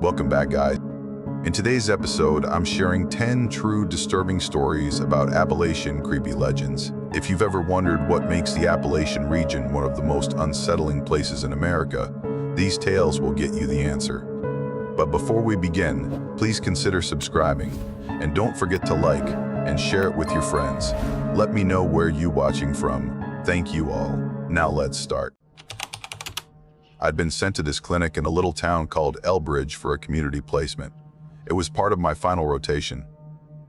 Welcome back, guys. In today's episode, I'm sharing 10 true disturbing stories about Appalachian creepy legends. If you've ever wondered what makes the Appalachian region one of the most unsettling places in America, these tales will get you the answer. But before we begin, please consider subscribing, and don't forget to like and share it with your friends. Let me know where you're watching from. Thank you all. Now let's start. I'd been sent to this clinic in a little town called Elbridge for a community placement. It was part of my final rotation.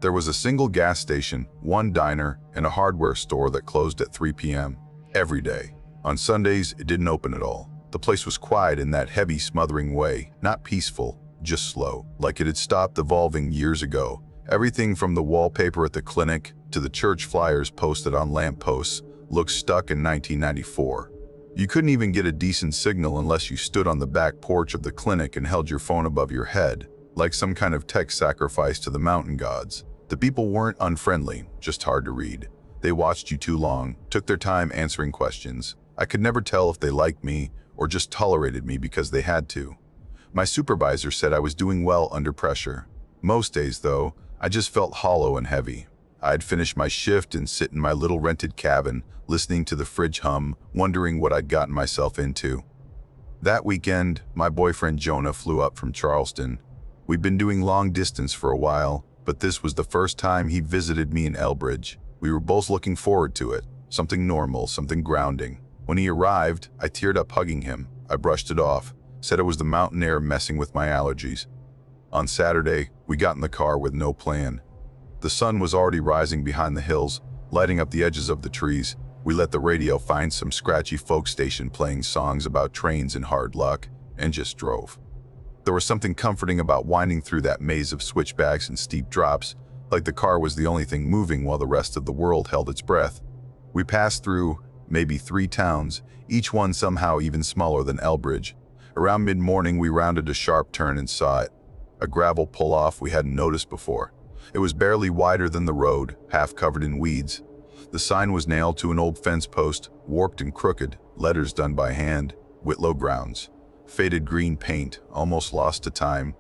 There was a single gas station, one diner, and a hardware store that closed at 3 p.m. every day. On Sundays, it didn't open at all. The place was quiet in that heavy, smothering way, not peaceful, just slow, like it had stopped evolving years ago. Everything from the wallpaper at the clinic to the church flyers posted on lampposts looked stuck in 1994. You couldn't even get a decent signal unless you stood on the back porch of the clinic and held your phone above your head, like some kind of tech sacrifice to the mountain gods. The people weren't unfriendly, just hard to read. They watched you too long, took their time answering questions. I could never tell if they liked me or just tolerated me because they had to. My supervisor said I was doing well under pressure. Most days, though, I just felt hollow and heavy. I'd finish my shift and sit in my little rented cabin, listening to the fridge hum, wondering what I'd gotten myself into. That weekend, my boyfriend Jonah flew up from Charleston. We'd been doing long distance for a while, but this was the first time he visited me in Elbridge. We were both looking forward to it, something normal, something grounding. When he arrived, I teared up hugging him. I brushed it off, said it was the mountain air messing with my allergies. On Saturday, we got in the car with no plan. The sun was already rising behind the hills, lighting up the edges of the trees. We let the radio find some scratchy folk station playing songs about trains and hard luck, and just drove. There was something comforting about winding through that maze of switchbacks and steep drops, like the car was the only thing moving while the rest of the world held its breath. We passed through maybe 3 towns, each one somehow even smaller than Elbridge. Around mid-morning, we rounded a sharp turn and saw it. A gravel pull-off we hadn't noticed before. It was barely wider than the road, half covered in weeds. The sign was nailed to an old fence post, warped and crooked, letters done by hand, Whitlow Grounds. Faded green paint, almost lost to time.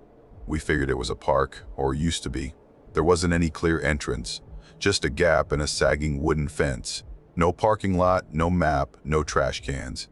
We figured it was a park, or used to be. There wasn't any clear entrance, just a gap and a sagging wooden fence. No parking lot, no map, no trash cans.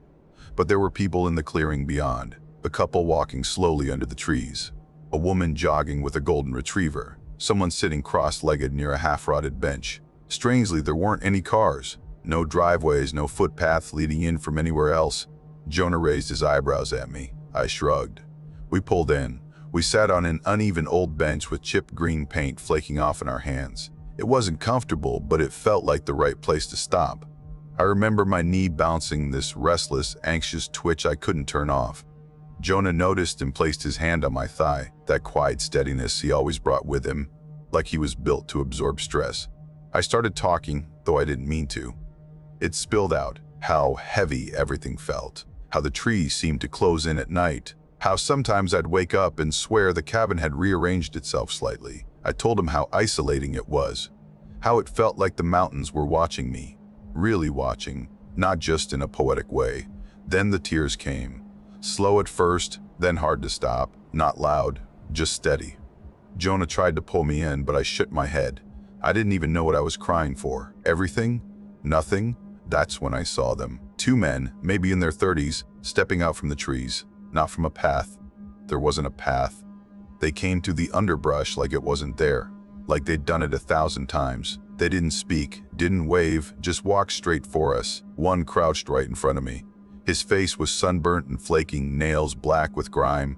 But there were people in the clearing beyond, a couple walking slowly under the trees, a woman jogging with a golden retriever, someone sitting cross-legged near a half-rotted bench. Strangely, there weren't any cars, no driveways, no footpaths leading in from anywhere else. Jonah raised his eyebrows at me. I shrugged. We pulled in. We sat on an uneven old bench with chipped green paint flaking off in our hands. It wasn't comfortable, but it felt like the right place to stop. I remember my knee bouncing, this restless, anxious twitch I couldn't turn off. Jonah noticed and placed his hand on my thigh, that quiet steadiness he always brought with him, like he was built to absorb stress. I started talking, though I didn't mean to. It spilled out, how heavy everything felt, how the trees seemed to close in at night, how sometimes I'd wake up and swear the cabin had rearranged itself slightly. I told him how isolating it was, how it felt like the mountains were watching me, really watching, not just in a poetic way. Then the tears came. Slow at first, then hard to stop, not loud, just steady. Jonah tried to pull me in, but I shook my head. I didn't even know what I was crying for. Everything? Nothing? That's when I saw them. 2 men, maybe in their 30s, stepping out from the trees, not from a path. There wasn't a path. They came to the underbrush like it wasn't there, like they'd done it 1,000 times. They didn't speak, didn't wave, just walked straight for us. One crouched right in front of me. His face was sunburnt and flaking, nails black with grime.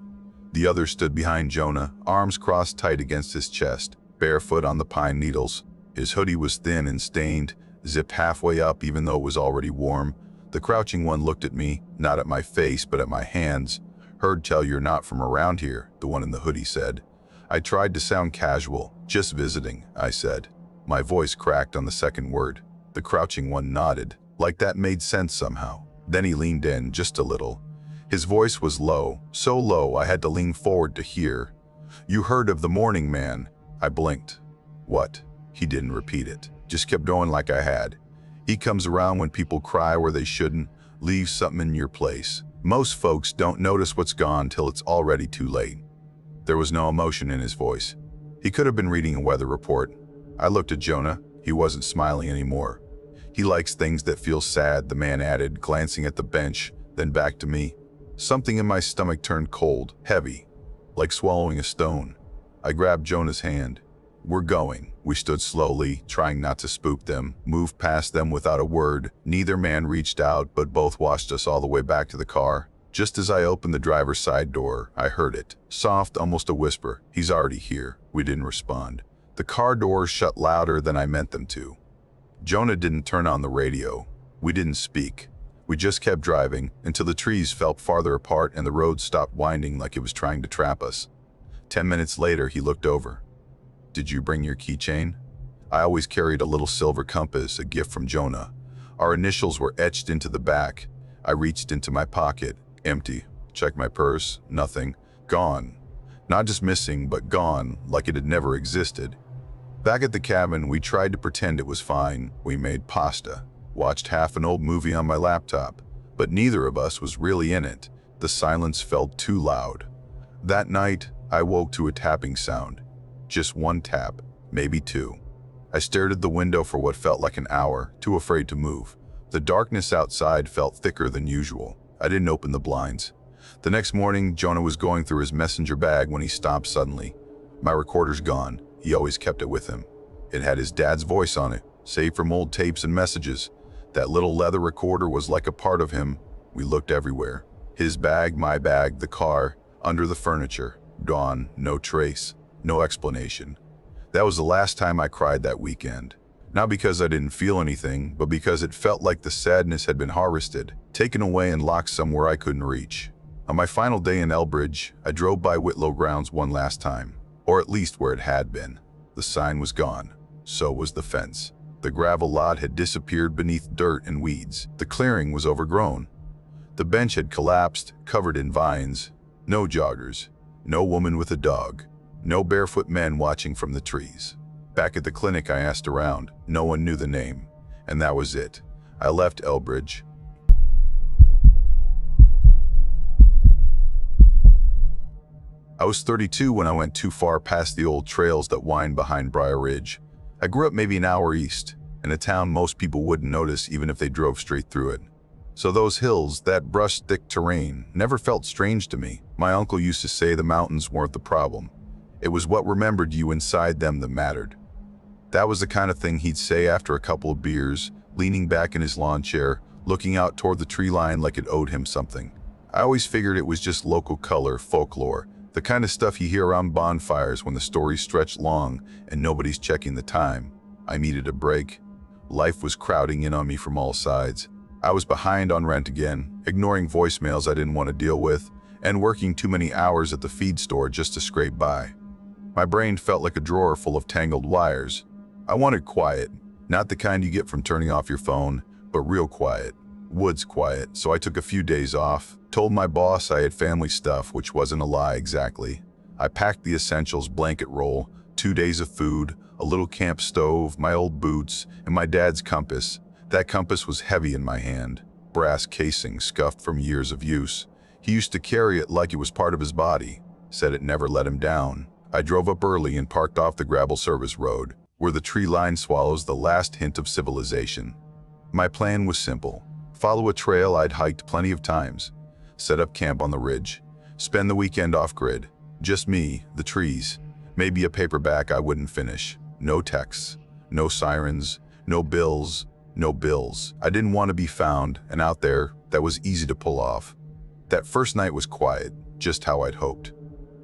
The other stood behind Jonah, arms crossed tight against his chest, barefoot on the pine needles. His hoodie was thin and stained, zipped halfway up even though it was already warm. The crouching one looked at me, not at my face but at my hands. "Heard tell you're not from around here," the one in the hoodie said. I tried to sound casual. "Just visiting," I said. My voice cracked on the second word. The crouching one nodded, like that made sense somehow. Then he leaned in, just a little. His voice was low, so low I had to lean forward to hear. "You heard of the Morning Man?" I blinked. "What?" He didn't repeat it, just kept going like I had. "He comes around when people cry where they shouldn't, leaves something in your place. Most folks don't notice what's gone till it's already too late." There was no emotion in his voice. He could have been reading a weather report. I looked at Jonah. He wasn't smiling anymore. "He likes things that feel sad," the man added, glancing at the bench, then back to me. Something in my stomach turned cold, heavy, like swallowing a stone. I grabbed Jonah's hand. "We're going." We stood slowly, trying not to spook them, moved past them without a word. Neither man reached out, but both watched us all the way back to the car. Just as I opened the driver's side door, I heard it. Soft, almost a whisper. "He's already here." We didn't respond. The car doors shut louder than I meant them to. Jonah didn't turn on the radio. We didn't speak. We just kept driving until the trees felt farther apart and the road stopped winding like it was trying to trap us. 10 minutes later, he looked over. "Did you bring your keychain?" I always carried a little silver compass, a gift from Jonah. Our initials were etched into the back. I reached into my pocket. Empty. Checked my purse. Nothing. Gone. Not just missing, but gone, like it had never existed. Back at the cabin, we tried to pretend it was fine. We made pasta. Watched half an old movie on my laptop. But neither of us was really in it. The silence felt too loud. That night, I woke to a tapping sound. Just one tap, maybe two. I stared at the window for what felt like an hour, too afraid to move. The darkness outside felt thicker than usual. I didn't open the blinds. The next morning, Jonah was going through his messenger bag when he stopped suddenly. My recorder's gone. He always kept it with him. It had his dad's voice on it, saved from old tapes and messages. That little leather recorder was like a part of him. We looked everywhere. His bag, my bag, the car, under the furniture. Gone, no trace. No explanation. That was the last time I cried that weekend. Not because I didn't feel anything, but because it felt like the sadness had been harvested, taken away and locked somewhere I couldn't reach. On my final day in Elbridge, I drove by Whitlow Grounds one last time, or at least where it had been. The sign was gone. So was the fence. The gravel lot had disappeared beneath dirt and weeds. The clearing was overgrown. The bench had collapsed, covered in vines. No joggers. No woman with a dog. No barefoot men watching from the trees. Back at the clinic, I asked around. No one knew the name. And that was it. I left Elbridge. I was 32 when I went too far past the old trails that wind behind Briar Ridge. I grew up maybe an hour east, in a town most people wouldn't notice even if they drove straight through it. So those hills, that brush-thick terrain, never felt strange to me. My uncle used to say the mountains weren't the problem. It was what remembered you inside them that mattered. That was the kind of thing he'd say after a couple of beers, leaning back in his lawn chair, looking out toward the tree line like it owed him something. I always figured it was just local color, folklore, the kind of stuff you hear around bonfires when the stories stretch long and nobody's checking the time. I needed a break. Life was crowding in on me from all sides. I was behind on rent again, ignoring voicemails I didn't want to deal with, and working too many hours at the feed store just to scrape by. My brain felt like a drawer full of tangled wires. I wanted quiet, not the kind you get from turning off your phone, but real quiet, woods quiet. So I took a few days off, told my boss I had family stuff, which wasn't a lie exactly. I packed the essentials, blanket roll, 2 days of food, a little camp stove, my old boots, and my dad's compass. That compass was heavy in my hand, brass casing scuffed from years of use. He used to carry it like it was part of his body, said it never let him down. I drove up early and parked off the gravel service road, where the tree line swallows the last hint of civilization. My plan was simple. Follow a trail I'd hiked plenty of times. Set up camp on the ridge. Spend the weekend off-grid. Just me, the trees. Maybe a paperback I wouldn't finish. No texts. No sirens. No bills. No bills. I didn't want to be found, and out there, that was easy to pull off. That first night was quiet, just how I'd hoped.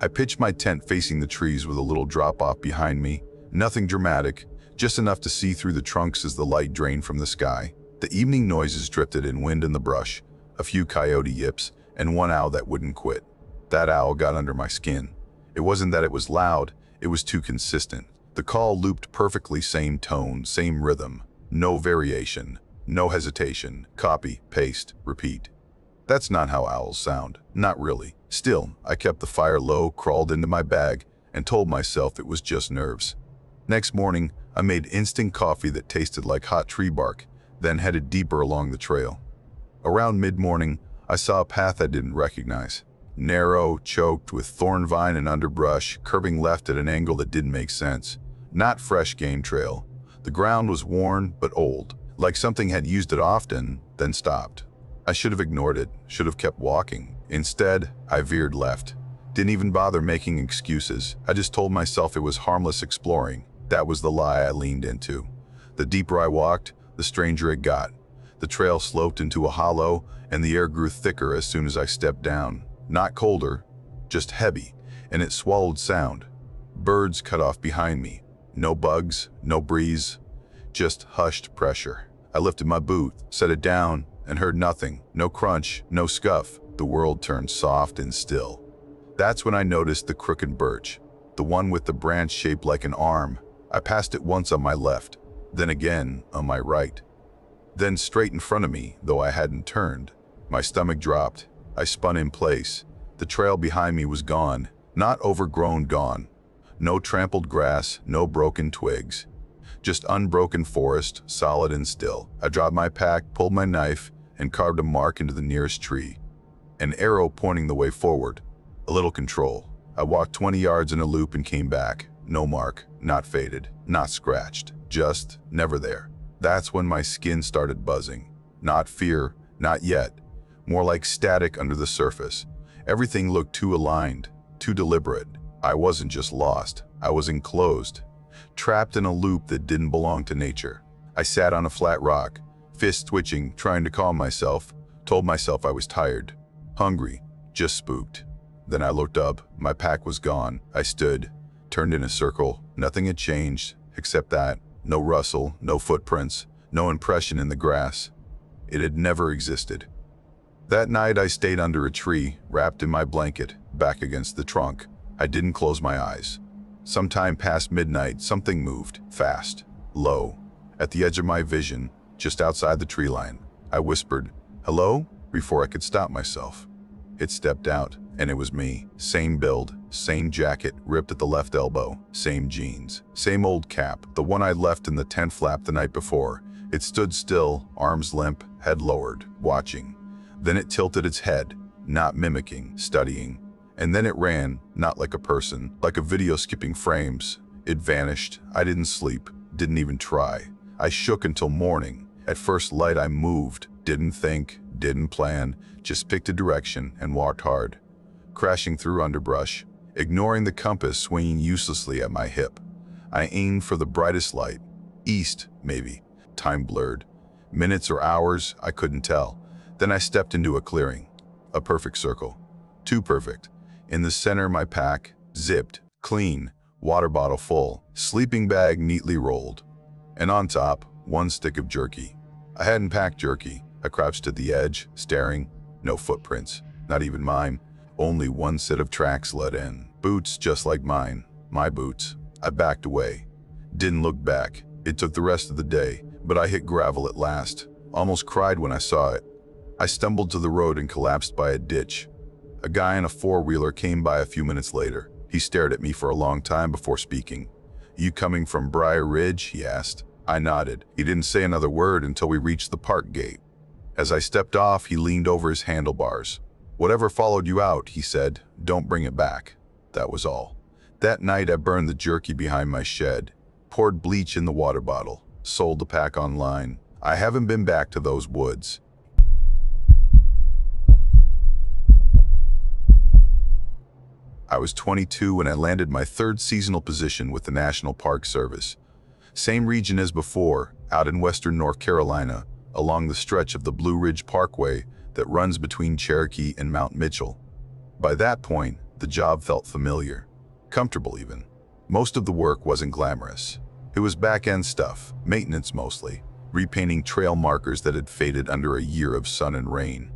I pitched my tent facing the trees with a little drop-off behind me. Nothing dramatic, just enough to see through the trunks as the light drained from the sky. The evening noises drifted in wind in the brush, a few coyote yips, and one owl that wouldn't quit. That owl got under my skin. It wasn't that it was loud, it was too consistent. The call looped perfectly, same tone, same rhythm. No variation, no hesitation. Copy, paste, repeat. That's not how owls sound, not really. Still, I kept the fire low, crawled into my bag, and told myself it was just nerves. Next morning, I made instant coffee that tasted like hot tree bark, then headed deeper along the trail. Around mid-morning, I saw a path I didn't recognize. narrow, choked with thorn vine and underbrush, curving left at an angle that didn't make sense. Not fresh game trail. The ground was worn but old, like something had used it often, then stopped. I should have ignored it, should have kept walking. Instead, I veered left. Didn't even bother making excuses. I just told myself it was harmless exploring. That was the lie I leaned into. The deeper I walked, the stranger it got. The trail sloped into a hollow, and the air grew thicker as soon as I stepped down. Not colder, just heavy, and it swallowed sound. Birds cut off behind me. No bugs, no breeze, just hushed pressure. I lifted my boot, set it down, and heard nothing. No crunch, no scuff. The world turned soft and still. That's when I noticed the crooked birch, the one with the branch shaped like an arm. I passed it once on my left, then again on my right. Then straight in front of me, though I hadn't turned. My stomach dropped. I spun in place. The trail behind me was gone, not overgrown gone. No trampled grass, no broken twigs. Just unbroken forest, solid and still. I dropped my pack, pulled my knife, and carved a mark into the nearest tree. An arrow pointing the way forward. A little control. I walked 20 yards in a loop and came back. No mark, not faded, not scratched, just never there. That's when my skin started buzzing. Not fear, not yet. More like static under the surface. Everything looked too aligned, too deliberate. I wasn't just lost, I was enclosed, trapped in a loop that didn't belong to nature. I sat on a flat rock, fists twitching, trying to calm myself, told myself I was tired, hungry, just spooked. Then I looked up, my pack was gone. I stood, turned in a circle. Nothing had changed, except that. No rustle, no footprints, no impression in the grass. It had never existed. That night I stayed under a tree, wrapped in my blanket, back against the trunk. I didn't close my eyes. Sometime past midnight, something moved, fast, low, at the edge of my vision, just outside the tree line. I whispered, "Hello?" before I could stop myself. It stepped out, and it was me. Same build, same jacket, ripped at the left elbow, same jeans, same old cap, the one I left in the tent flap the night before. It stood still, arms limp, head lowered, watching. Then it tilted its head, not mimicking, studying. And then it ran, not like a person, like a video skipping frames. It vanished. I didn't sleep, didn't even try. I shook until morning. At first light I moved, didn't think, didn't plan, just picked a direction and walked hard. Crashing through underbrush, ignoring the compass swinging uselessly at my hip. I aimed for the brightest light. East, maybe. Time blurred. Minutes or hours, I couldn't tell. Then I stepped into a clearing. A perfect circle. Too perfect. In the center, my pack, zipped, clean, water bottle full, sleeping bag neatly rolled. And on top, one stick of jerky. I hadn't packed jerky. I crouched at the edge, staring. No footprints, not even mine. Only one set of tracks led in. Boots just like mine. My boots. I backed away. Didn't look back. It took the rest of the day, but I hit gravel at last. Almost cried when I saw it. I stumbled to the road and collapsed by a ditch. A guy in a four-wheeler came by a few minutes later. He stared at me for a long time before speaking. "You coming from Briar Ridge?" he asked. I nodded. He didn't say another word until we reached the park gate. As I stepped off, he leaned over his handlebars. "Whatever followed you out," he said, "don't bring it back." That was all. That night I burned the jerky behind my shed, poured bleach in the water bottle, sold the pack online. I haven't been back to those woods. I was 22 when I landed my third seasonal position with the National Park Service. Same region as before, out in western North Carolina, along the stretch of the Blue Ridge Parkway that runs between Cherokee and Mount Mitchell. By that point, the job felt familiar, comfortable even. Most of the work wasn't glamorous. It was back-end stuff, maintenance mostly, repainting trail markers that had faded under a year of sun and rain,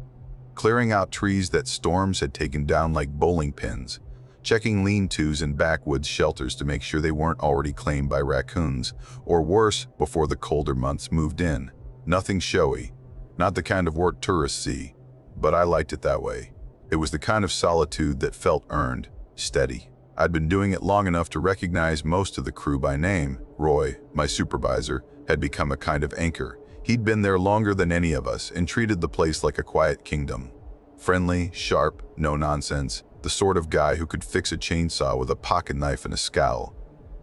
clearing out trees that storms had taken down like bowling pins, checking lean-tos and backwoods shelters to make sure they weren't already claimed by raccoons, or worse, before the colder months moved in. Nothing showy, not the kind of work tourists see, but I liked it that way. It was the kind of solitude that felt earned, steady. I'd been doing it long enough to recognize most of the crew by name. Roy, my supervisor, had become a kind of anchor. He'd been there longer than any of us and treated the place like a quiet kingdom. Friendly, sharp, no nonsense. The sort of guy who could fix a chainsaw with a pocket knife and a scowl.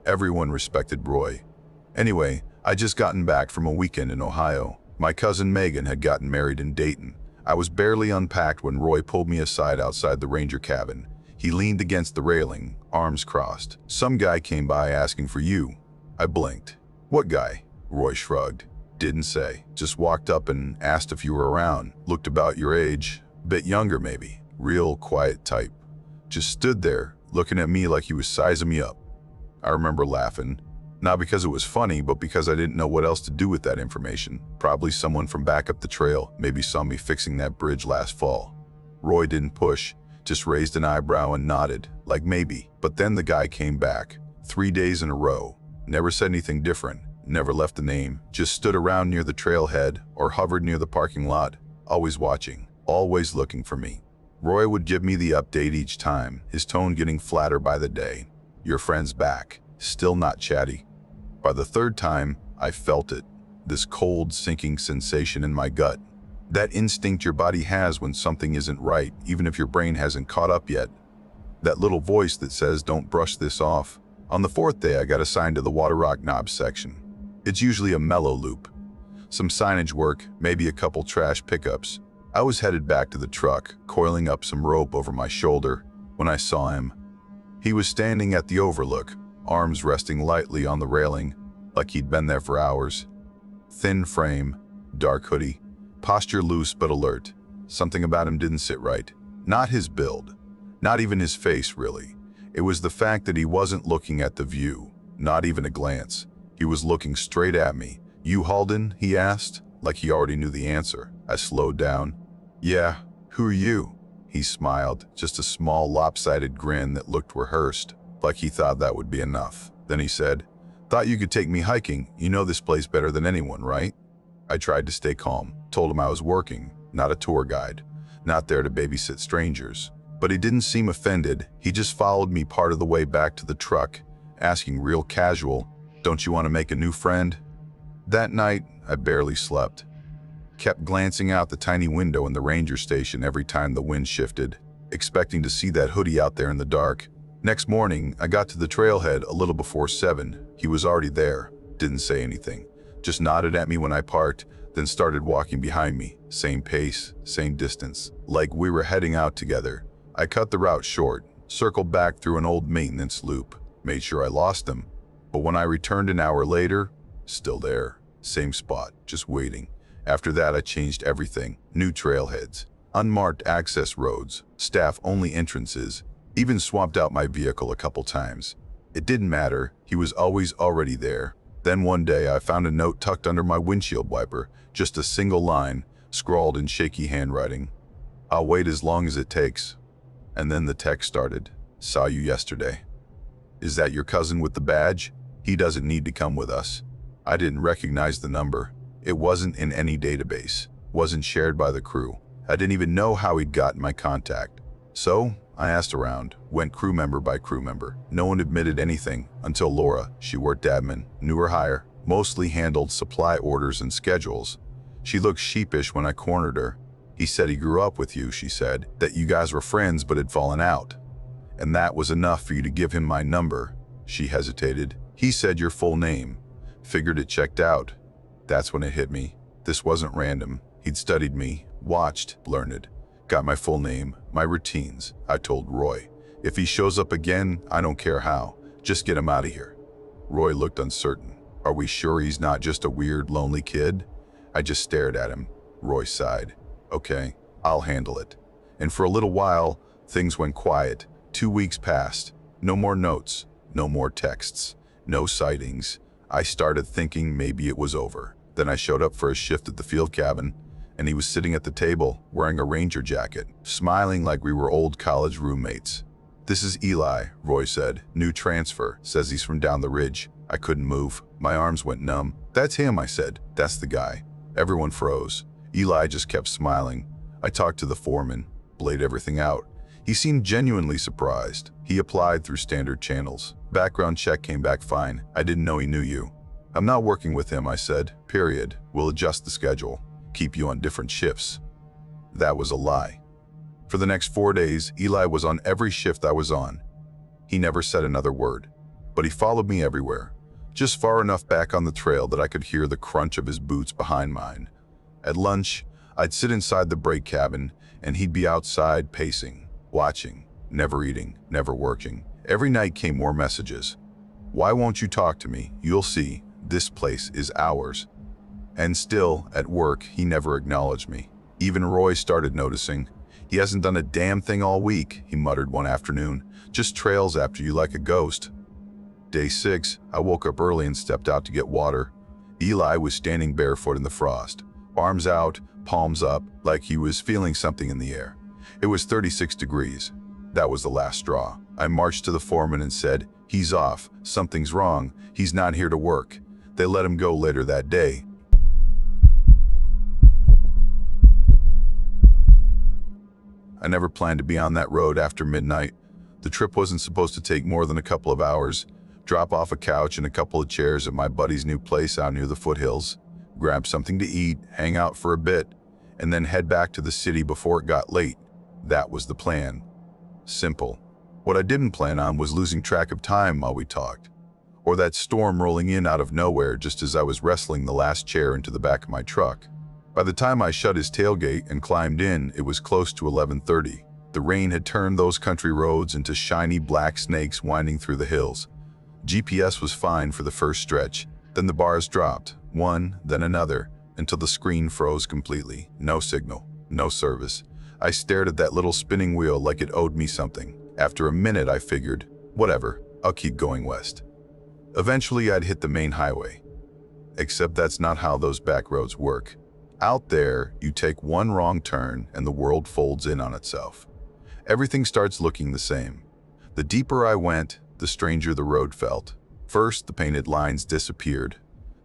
Everyone respected Roy. Anyway, I just gotten back from a weekend in Ohio. My cousin Megan had gotten married in Dayton. I was barely unpacked when Roy pulled me aside outside the ranger cabin. He leaned against the railing, arms crossed. "Some guy came by asking for you." I blinked. "What guy?" Roy shrugged. "Didn't say. Just walked up and asked if you were around. Looked about your age. Bit younger maybe. Real quiet type. Just stood there, looking at me like he was sizing me up." I remember laughing. Not because it was funny, but because I didn't know what else to do with that information. Probably someone from back up the trail maybe saw me fixing that bridge last fall. Roy didn't push, just raised an eyebrow and nodded, like maybe. But then the guy came back, 3 days in a row. Never said anything different, never left a name, just stood around near the trailhead or hovered near the parking lot, always watching, always looking for me. Roy would give me the update each time, his tone getting flatter by the day. "Your friend's back, still not chatty." By the third time, I felt it, this cold, sinking sensation in my gut. That instinct your body has when something isn't right, even if your brain hasn't caught up yet. That little voice that says, "Don't brush this off." On the fourth day, I got assigned to the water rock knob section. It's usually a mellow loop. Some signage work, maybe a couple trash pickups. I was headed back to the truck, coiling up some rope over my shoulder, when I saw him. He was standing at the overlook, arms resting lightly on the railing, like he'd been there for hours. Thin frame, dark hoodie, posture loose but alert. Something about him didn't sit right. Not his build, not even his face really. It was the fact that he wasn't looking at the view, not even a glance. He was looking straight at me. "You Halden?" he asked, like he already knew the answer. I slowed down. "Yeah, who are you?" He smiled, just a small lopsided grin that looked rehearsed, like he thought that would be enough. Then he said, "Thought you could take me hiking. You know this place better than anyone, right?" I tried to stay calm, told him I was working, not a tour guide, not there to babysit strangers. But he didn't seem offended. He just followed me part of the way back to the truck, asking real casual, "Don't you want to make a new friend?" That night, I barely slept. Kept glancing out the tiny window in the ranger station every time the wind shifted, expecting to see that hoodie out there in the dark. Next morning, I got to the trailhead a little before 7. He was already there, didn't say anything, just nodded at me when I parked, then started walking behind me, same pace, same distance, like we were heading out together. I cut the route short, circled back through an old maintenance loop, made sure I lost him. But when I returned an hour later, still there, same spot, just waiting. After that, I changed everything. New trailheads, unmarked access roads, staff-only entrances, even swapped out my vehicle a couple times. It didn't matter, he was always already there. Then one day, I found a note tucked under my windshield wiper, just a single line, scrawled in shaky handwriting. "I'll wait as long as it takes." And then the text started. "Saw you yesterday. Is that your cousin with the badge? He doesn't need to come with us." I didn't recognize the number. It wasn't in any database, wasn't shared by the crew. I didn't even know how he'd gotten my contact. So I asked around, went crew member by crew member. No one admitted anything until Laura. She worked admin, knew her hire, mostly handled supply orders and schedules. She looked sheepish when I cornered her. "He said he grew up with you," she said, "that you guys were friends but had fallen out. And that was enough for you to give him my number." She hesitated. "He said your full name. Figured it checked out." That's when it hit me. This wasn't random. He'd studied me, watched, learned. Got my full name, my routines. I told Roy, "If he shows up again, I don't care how. Just get him out of here." Roy looked uncertain. "Are we sure he's not just a weird, lonely kid?" I just stared at him. Roy sighed. "Okay, I'll handle it." And for a little while, things went quiet. 2 weeks passed. No more notes, no more texts, no sightings. I started thinking maybe it was over. Then I showed up for a shift at the field cabin, and he was sitting at the table, wearing a ranger jacket, smiling like we were old college roommates. "This is Eli," Roy said. "New transfer. Says he's from down the ridge." I couldn't move. My arms went numb. "That's him," I said. "That's the guy." Everyone froze. Eli just kept smiling. I talked to the foreman, laid everything out. He seemed genuinely surprised. He applied through standard channels. Background check came back fine. "I didn't know he knew you." "I'm not working with him," I said. Period. "We'll adjust the schedule. Keep you on different shifts." That was a lie. For the next 4 days, Eli was on every shift I was on. He never said another word, but he followed me everywhere, just far enough back on the trail that I could hear the crunch of his boots behind mine. At lunch, I'd sit inside the break cabin, and he'd be outside pacing, watching, never eating, never working. Every night came more messages. "Why won't you talk to me? You'll see. This place is ours." And still, at work, he never acknowledged me. Even Roy started noticing. "He hasn't done a damn thing all week," he muttered one afternoon. "Just trails after you like a ghost." Day 6, I woke up early and stepped out to get water. Eli was standing barefoot in the frost, arms out, palms up, like he was feeling something in the air. It was 36 degrees. That was the last straw. I marched to the foreman and said, "He's off. Something's wrong. He's not here to work." They let him go later that day. I never planned to be on that road after midnight. The trip wasn't supposed to take more than a couple of hours. Drop off a couch and a couple of chairs at my buddy's new place out near the foothills, grab something to eat, hang out for a bit, and then head back to the city before it got late. That was the plan. Simple. What I didn't plan on was losing track of time while we talked, or that storm rolling in out of nowhere just as I was wrestling the last chair into the back of my truck. By the time I shut his tailgate and climbed in, it was close to 11:30. The rain had turned those country roads into shiny black snakes winding through the hills. GPS was fine for the first stretch, then the bars dropped, one, then another, until the screen froze completely. No signal, no service. I stared at that little spinning wheel like it owed me something. After a minute, I figured, whatever, I'll keep going west. Eventually, I'd hit the main highway. Except that's not how those back roads work. Out there, you take one wrong turn and the world folds in on itself. Everything starts looking the same. The deeper I went, the stranger the road felt. First, the painted lines disappeared.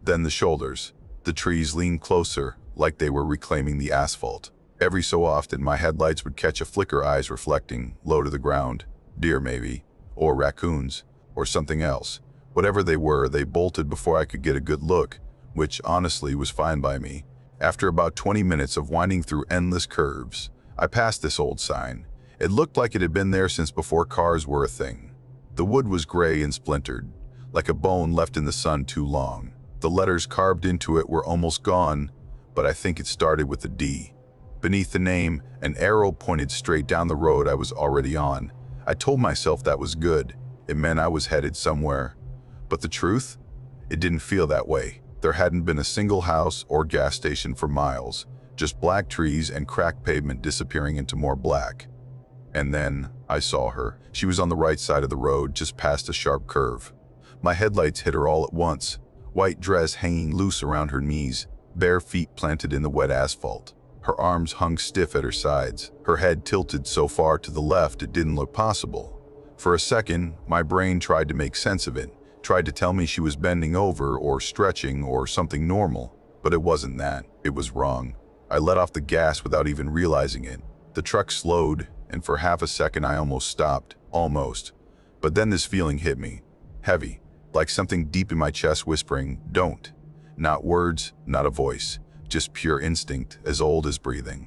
Then the shoulders. The trees leaned closer, like they were reclaiming the asphalt. Every so often, my headlights would catch a flicker, eyes reflecting, low to the ground. Deer maybe, or raccoons, or something else. Whatever they were, they bolted before I could get a good look, which honestly was fine by me. After about 20 minutes of winding through endless curves, I passed this old sign. It looked like it had been there since before cars were a thing. The wood was gray and splintered, like a bone left in the sun too long. The letters carved into it were almost gone, but I think it started with a D. Beneath the name, an arrow pointed straight down the road I was already on. I told myself that was good. It meant I was headed somewhere. But the truth? It didn't feel that way. There hadn't been a single house or gas station for miles, just black trees and cracked pavement disappearing into more black. And then I saw her. She was on the right side of the road, just past a sharp curve. My headlights hit her all at once, white dress hanging loose around her knees, bare feet planted in the wet asphalt. Her arms hung stiff at her sides, her head tilted so far to the left it didn't look possible. For a second, my brain tried to make sense of it, tried to tell me she was bending over or stretching or something normal, but it wasn't that. It was wrong. I let off the gas without even realizing it. The truck slowed, and for half a second I almost stopped. Almost. But then this feeling hit me. Heavy, like something deep in my chest whispering, "Don't." Not words, not a voice. Just pure instinct, as old as breathing.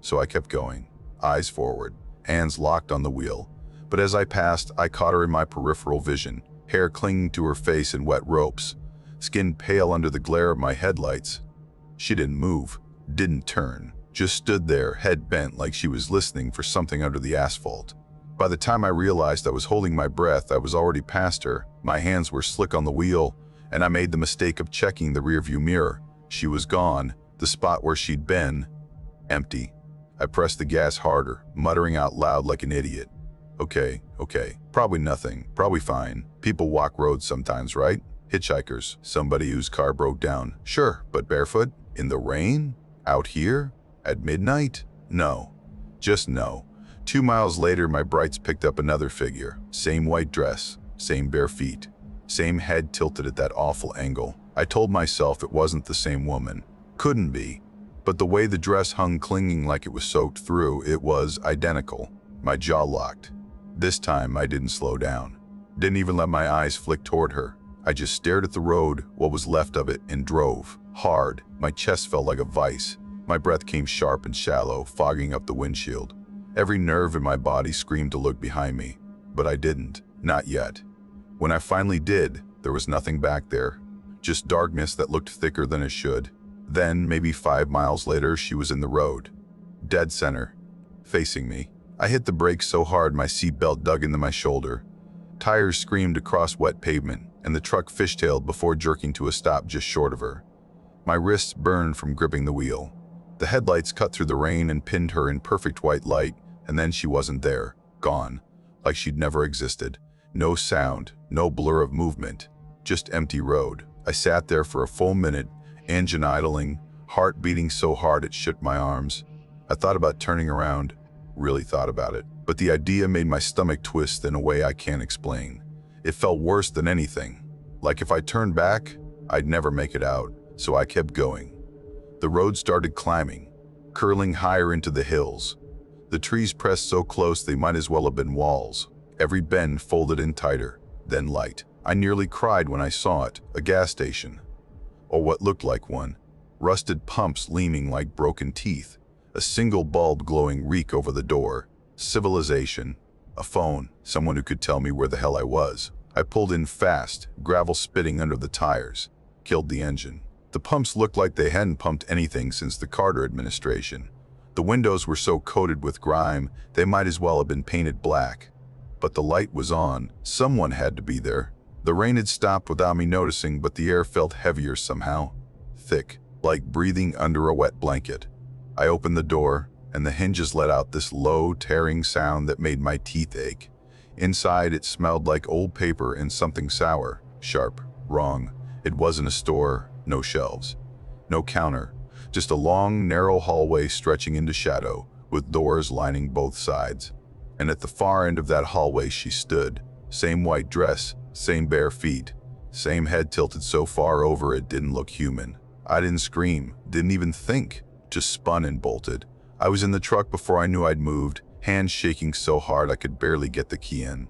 So I kept going, eyes forward, hands locked on the wheel. But as I passed, I caught her in my peripheral vision, hair clinging to her face in wet ropes, skin pale under the glare of my headlights. She didn't move, didn't turn, just stood there, head bent like she was listening for something under the asphalt. By the time I realized I was holding my breath, I was already past her. My hands were slick on the wheel, and I made the mistake of checking the rearview mirror. She was gone, the spot where she'd been, empty. I pressed the gas harder, muttering out loud like an idiot. Okay, probably nothing, probably fine. People walk roads sometimes, right? Hitchhikers, somebody whose car broke down. Sure, but barefoot? In the rain? Out here? At midnight? No. Just no. 2 miles later, my brights picked up another figure. Same white dress, same bare feet, same head tilted at that awful angle. I told myself it wasn't the same woman. Couldn't be. But the way the dress hung clinging like it was soaked through, it was identical. My jaw locked. This time, I didn't slow down. Didn't even let my eyes flick toward her. I just stared at the road, what was left of it, and drove. Hard. My chest felt like a vice. My breath came sharp and shallow, fogging up the windshield. Every nerve in my body screamed to look behind me, but I didn't. Not yet. When I finally did, there was nothing back there. Just darkness that looked thicker than it should. Then, maybe 5 miles later, she was in the road. Dead center. Facing me. I hit the brakes so hard my seatbelt dug into my shoulder. Tires screamed across wet pavement, and the truck fishtailed before jerking to a stop just short of her. My wrists burned from gripping the wheel. The headlights cut through the rain and pinned her in perfect white light, and then she wasn't there. Gone. Like she'd never existed. No sound, no blur of movement. Just empty road. I sat there for a full minute, engine idling, heart beating so hard it shook my arms. I thought about turning around. Really thought about it. But the idea made my stomach twist in a way I can't explain. It felt worse than anything. Like if I turned back, I'd never make it out. So I kept going. The road started climbing, curling higher into the hills. The trees pressed so close they might as well have been walls. Every bend folded in tighter, then light. I nearly cried when I saw it, a gas station. Or what looked like one. Rusted pumps leaning like broken teeth. A single bulb glowing reek over the door. Civilization. A phone, someone who could tell me where the hell I was. I pulled in fast, gravel spitting under the tires. Killed the engine. The pumps looked like they hadn't pumped anything since the Carter administration. The windows were so coated with grime, they might as well have been painted black. But the light was on. Someone had to be there. The rain had stopped without me noticing, but the air felt heavier somehow. Thick, like breathing under a wet blanket. I opened the door, and the hinges let out this low, tearing sound that made my teeth ache. Inside, it smelled like old paper and something sour, sharp, wrong. It wasn't a store. No shelves, no counter, just a long, narrow hallway stretching into shadow, with doors lining both sides. And at the far end of that hallway she stood, same white dress, same bare feet, same head tilted so far over it didn't look human. I didn't scream, didn't even think, just spun and bolted. I was in the truck before I knew I'd moved, hands shaking so hard I could barely get the key in.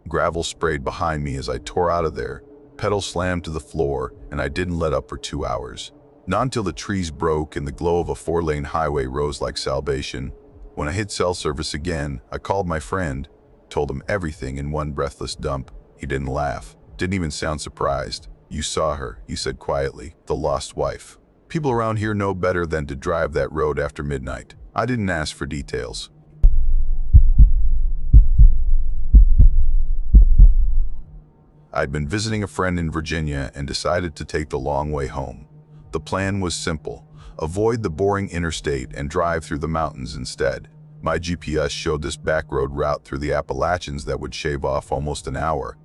Gravel sprayed behind me as I tore out of there. Pedal slammed to the floor, and I didn't let up for 2 hours. Not until the trees broke and the glow of a 4-lane highway rose like salvation. When I hit cell service again, I called my friend, told him everything in one breathless dump. He didn't laugh, didn't even sound surprised. "You saw her," he said quietly, "the lost wife. People around here know better than to drive that road after midnight." I didn't ask for details. I'd been visiting a friend in Virginia and decided to take the long way home. The plan was simple: avoid the boring interstate and drive through the mountains instead. My GPS showed this backroad route through the Appalachians that would shave off almost an hour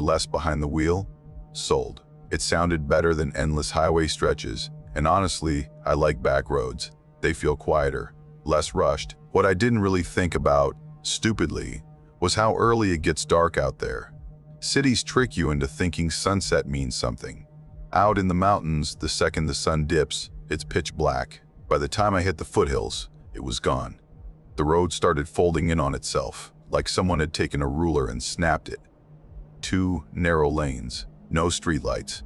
less behind the wheel. Sold. It sounded better than endless highway stretches, and honestly, I like back roads. They feel quieter, less rushed. What I didn't really think about, stupidly, was how early it gets dark out there. Cities trick you into thinking sunset means something. Out in the mountains, the second the sun dips, it's pitch black. By the time I hit the foothills, it was gone. The road started folding in on itself, like someone had taken a ruler and snapped it. 2 narrow lanes, no streetlights.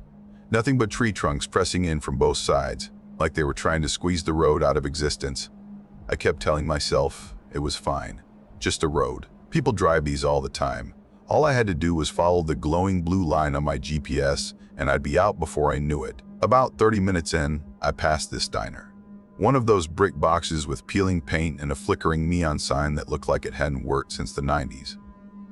Nothing but tree trunks pressing in from both sides, like they were trying to squeeze the road out of existence. I kept telling myself it was fine. Just a road. People drive these all the time. All I had to do was follow the glowing blue line on my GPS, and I'd be out before I knew it. About 30 minutes in, I passed this diner. One of those brick boxes with peeling paint and a flickering neon sign that looked like it hadn't worked since the 90s.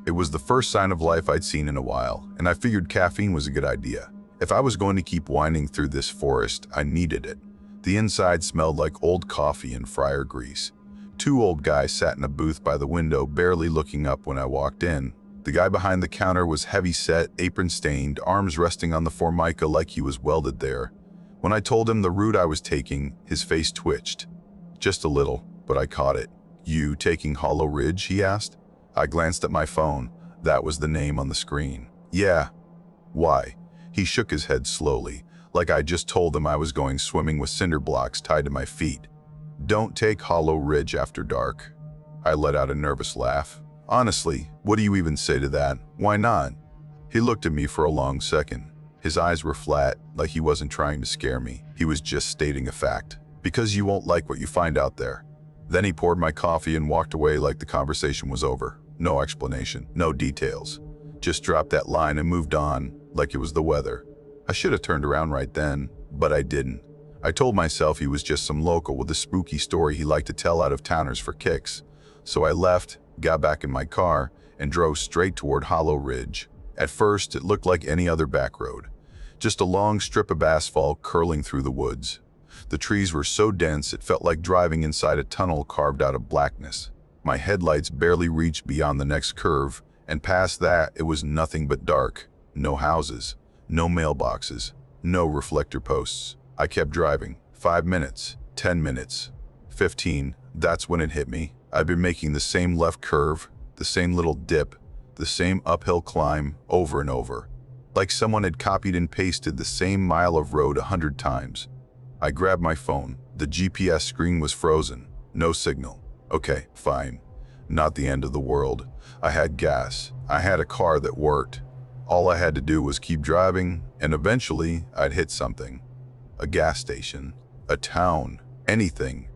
It was the first sign of life I'd seen in a while, and I figured caffeine was a good idea. If I was going to keep winding through this forest, I needed it. The inside smelled like old coffee and fryer grease. 2 old guys sat in a booth by the window, barely looking up when I walked in. The guy behind the counter was heavy-set, apron-stained, arms resting on the formica like he was welded there. When I told him the route I was taking, his face twitched. Just a little, but I caught it. "You taking Hollow Ridge?" he asked. I glanced at my phone. That was the name on the screen. "Yeah." "Why?" He shook his head slowly, like I just told him I was going swimming with cinder blocks tied to my feet. "Don't take Hollow Ridge after dark." I let out a nervous laugh. "Honestly, what do you even say to that? Why not?" He looked at me for a long second. His eyes were flat, like he wasn't trying to scare me. He was just stating a fact. "Because you won't like what you find out there. Then he poured my coffee and walked away like the conversation was over. No explanation, no details. Just dropped that line and moved on like it was the weather. I should have turned around right then, but I didn't. I told myself he was just some local with a spooky story he liked to tell out-of-towners for kicks. So I left, got back in my car, and drove straight toward Hollow Ridge. At first, it looked like any other back road. Just a long strip of asphalt curling through the woods. The trees were so dense it felt like driving inside a tunnel carved out of blackness. My headlights barely reached beyond the next curve, and past that it was nothing but dark. No houses, no mailboxes, no reflector posts. I kept driving. 5 minutes, 10 minutes, 15. That's when it hit me. I'd been making the same left curve, the same little dip, the same uphill climb over and over. Like someone had copied and pasted the same mile of road 100 times. I grabbed my phone. The GPS screen was frozen. No signal. Okay, fine. Not the end of the world. I had gas. I had a car that worked. All I had to do was keep driving, and eventually I'd hit something. A gas station, a town, anything.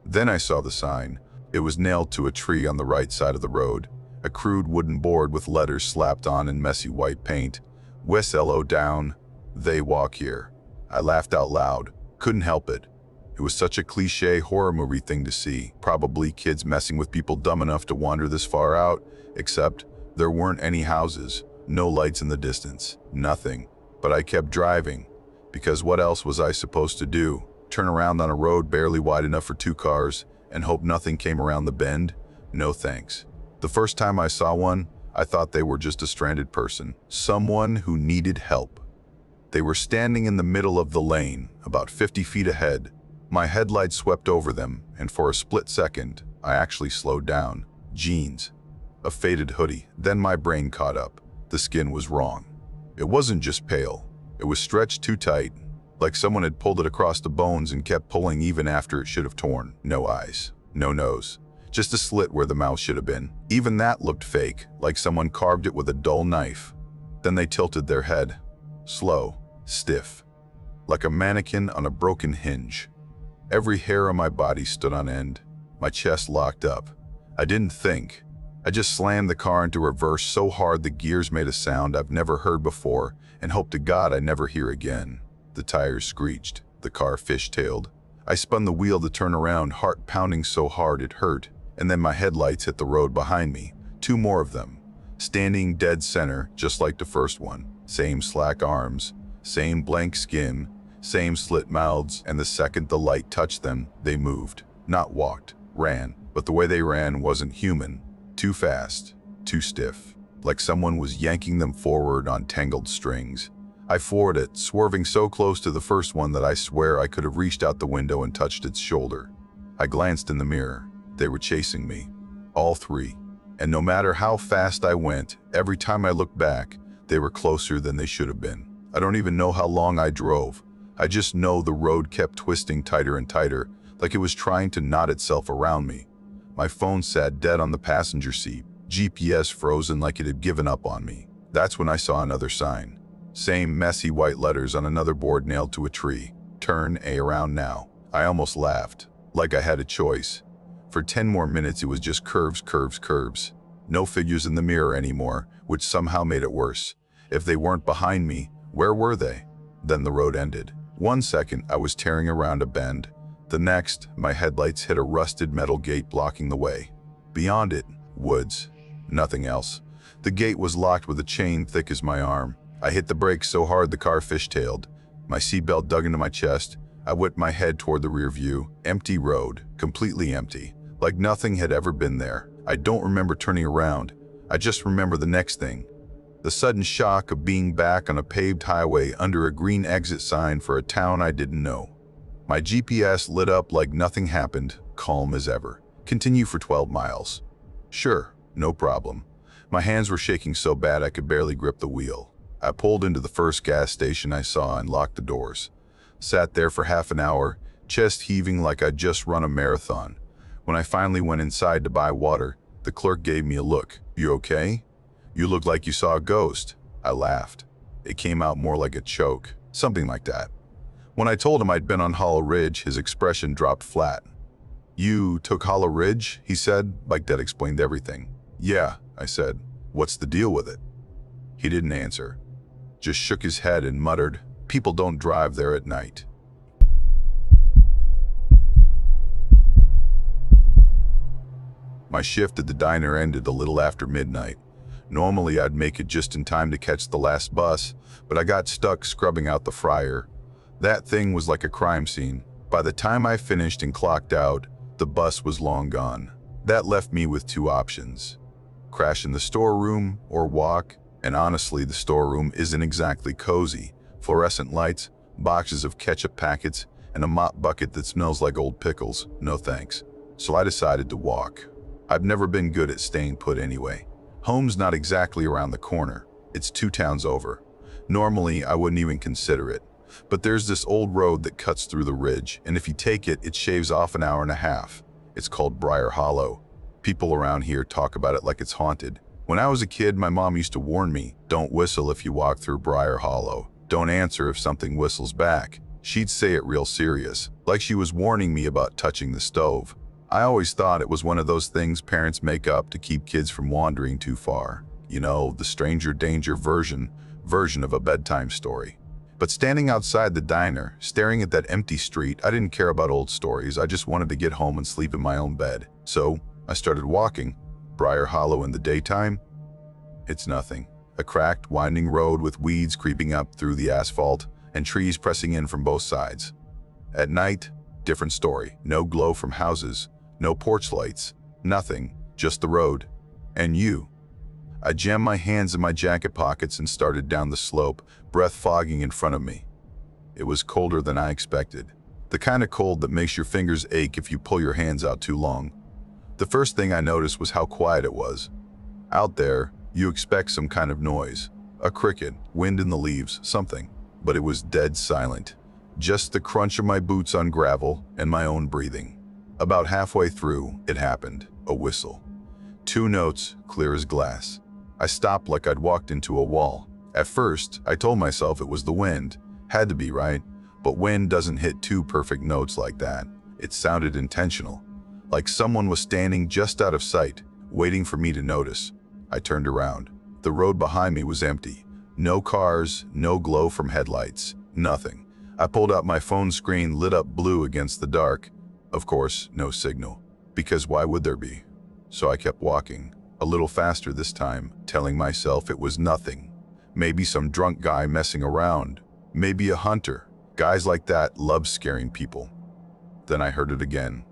Then I saw the sign. It was nailed to a tree on the right side of the road. A crude wooden board with letters slapped on in messy white paint. West LO down. They walk here. I laughed out loud. Couldn't help it. It was such a cliché horror movie thing to see. Probably kids messing with people dumb enough to wander this far out, except there weren't any houses, no lights in the distance, nothing. But I kept driving, because what else was I supposed to do? Turn around on a road barely wide enough for 2 cars and hope nothing came around the bend? No thanks. The first time I saw one, I thought they were just a stranded person, someone who needed help. They were standing in the middle of the lane, about 50 feet ahead. My headlights swept over them, and for a split second, I actually slowed down. Jeans, a faded hoodie. Then my brain caught up. The skin was wrong. It wasn't just pale. It was stretched too tight, like someone had pulled it across the bones and kept pulling even after it should have torn. No eyes, no nose, just a slit where the mouth should have been. Even that looked fake, like someone carved it with a dull knife. Then they tilted their head, slow, stiff, like a mannequin on a broken hinge. Every hair on my body stood on end, my chest locked up. I didn't think. I just slammed the car into reverse so hard the gears made a sound I've never heard before and hoped to God I never hear again. The tires screeched, the car fishtailed. I spun the wheel to turn around, heart pounding so hard it hurt, and then my headlights hit the road behind me. 2 more of them, standing dead center just like the first one. Same slack arms, same blank skin, same slit mouths, and the second the light touched them, they moved. Not walked, ran, but the way they ran wasn't human. Too fast, too stiff, like someone was yanking them forward on tangled strings. I floored it, swerving so close to the first one that I swear I could have reached out the window and touched its shoulder. I glanced in the mirror. They were chasing me, all 3. And no matter how fast I went, every time I looked back, they were closer than they should have been. I don't even know how long I drove. I just know the road kept twisting tighter and tighter, like it was trying to knot itself around me. My phone sat dead on the passenger seat, GPS frozen like it had given up on me. That's when I saw another sign. Same messy white letters on another board nailed to a tree. Turn A around now. I almost laughed, like I had a choice. For 10 more minutes it was just curves, curves, curves. No figures in the mirror anymore, which somehow made it worse. If they weren't behind me, where were they? Then the road ended. 1 second I was tearing around a bend. The next, my headlights hit a rusted metal gate blocking the way. Beyond it, woods. Nothing else. The gate was locked with a chain thick as my arm. I hit the brakes so hard the car fishtailed. My seatbelt dug into my chest. I whipped my head toward the rear view. Empty road, completely empty, like nothing had ever been there. I don't remember turning around. I just remember the next thing. The sudden shock of being back on a paved highway under a green exit sign for a town I didn't know. My GPS lit up like nothing happened, calm as ever. Continue for 12 miles. Sure, no problem. My hands were shaking so bad I could barely grip the wheel. I pulled into the first gas station I saw and locked the doors. Sat there for half an hour, chest heaving like I'd just run a marathon. When I finally went inside to buy water, the clerk gave me a look. You okay? You look like you saw a ghost. I laughed. It came out more like a choke, something like that. When I told him I'd been on Hollow Ridge, his expression dropped flat. "You took Hollow Ridge?" he said, like that explained everything. "Yeah," I said. "What's the deal with it?" He didn't answer, just shook his head and muttered, "People don't drive there at night." My shift at the diner ended a little after midnight. Normally I'd make it just in time to catch the last bus, but I got stuck scrubbing out the fryer. That thing was like a crime scene. By the time I finished and clocked out, the bus was long gone. That left me with two options: crash in the storeroom or walk, and honestly the storeroom isn't exactly cozy. Fluorescent lights, boxes of ketchup packets, and a mop bucket that smells like old pickles. No thanks. So I decided to walk. I've never been good at staying put anyway. Home's not exactly around the corner. It's 2 towns over. Normally, I wouldn't even consider it. But there's this old road that cuts through the ridge, and if you take it, it shaves off an hour and a half. It's called Briar Hollow. People around here talk about it like it's haunted. When I was a kid, my mom used to warn me, "Don't whistle if you walk through Briar Hollow. Don't answer if something whistles back." She'd say it real serious, like she was warning me about touching the stove. I always thought it was one of those things parents make up to keep kids from wandering too far. You know, the stranger danger version of a bedtime story. But standing outside the diner, staring at that empty street, I didn't care about old stories. I just wanted to get home and sleep in my own bed. So I started walking. Briar Hollow in the daytime? It's nothing. A cracked, winding road with weeds creeping up through the asphalt and trees pressing in from both sides. At night, different story. No glow from houses. No porch lights, nothing, just the road. And you. I jammed my hands in my jacket pockets and started down the slope, breath fogging in front of me. It was colder than I expected. The kind of cold that makes your fingers ache if you pull your hands out too long. The first thing I noticed was how quiet it was. Out there, you expect some kind of noise. A cricket, wind in the leaves, something. But it was dead silent. Just the crunch of my boots on gravel and my own breathing. About halfway through, it happened. A whistle. 2 notes, clear as glass. I stopped like I'd walked into a wall. At first, I told myself it was the wind. Had to be, right? But wind doesn't hit 2 perfect notes like that. It sounded intentional. Like someone was standing just out of sight, waiting for me to notice. I turned around. The road behind me was empty. No cars, no glow from headlights, nothing. I pulled out my phone screen, lit up blue against the dark. Of course, no signal, because why would there be? So I kept walking, a little faster this time, telling myself it was nothing. Maybe some drunk guy messing around, maybe a hunter. Guys like that love scaring people. Then I heard it again.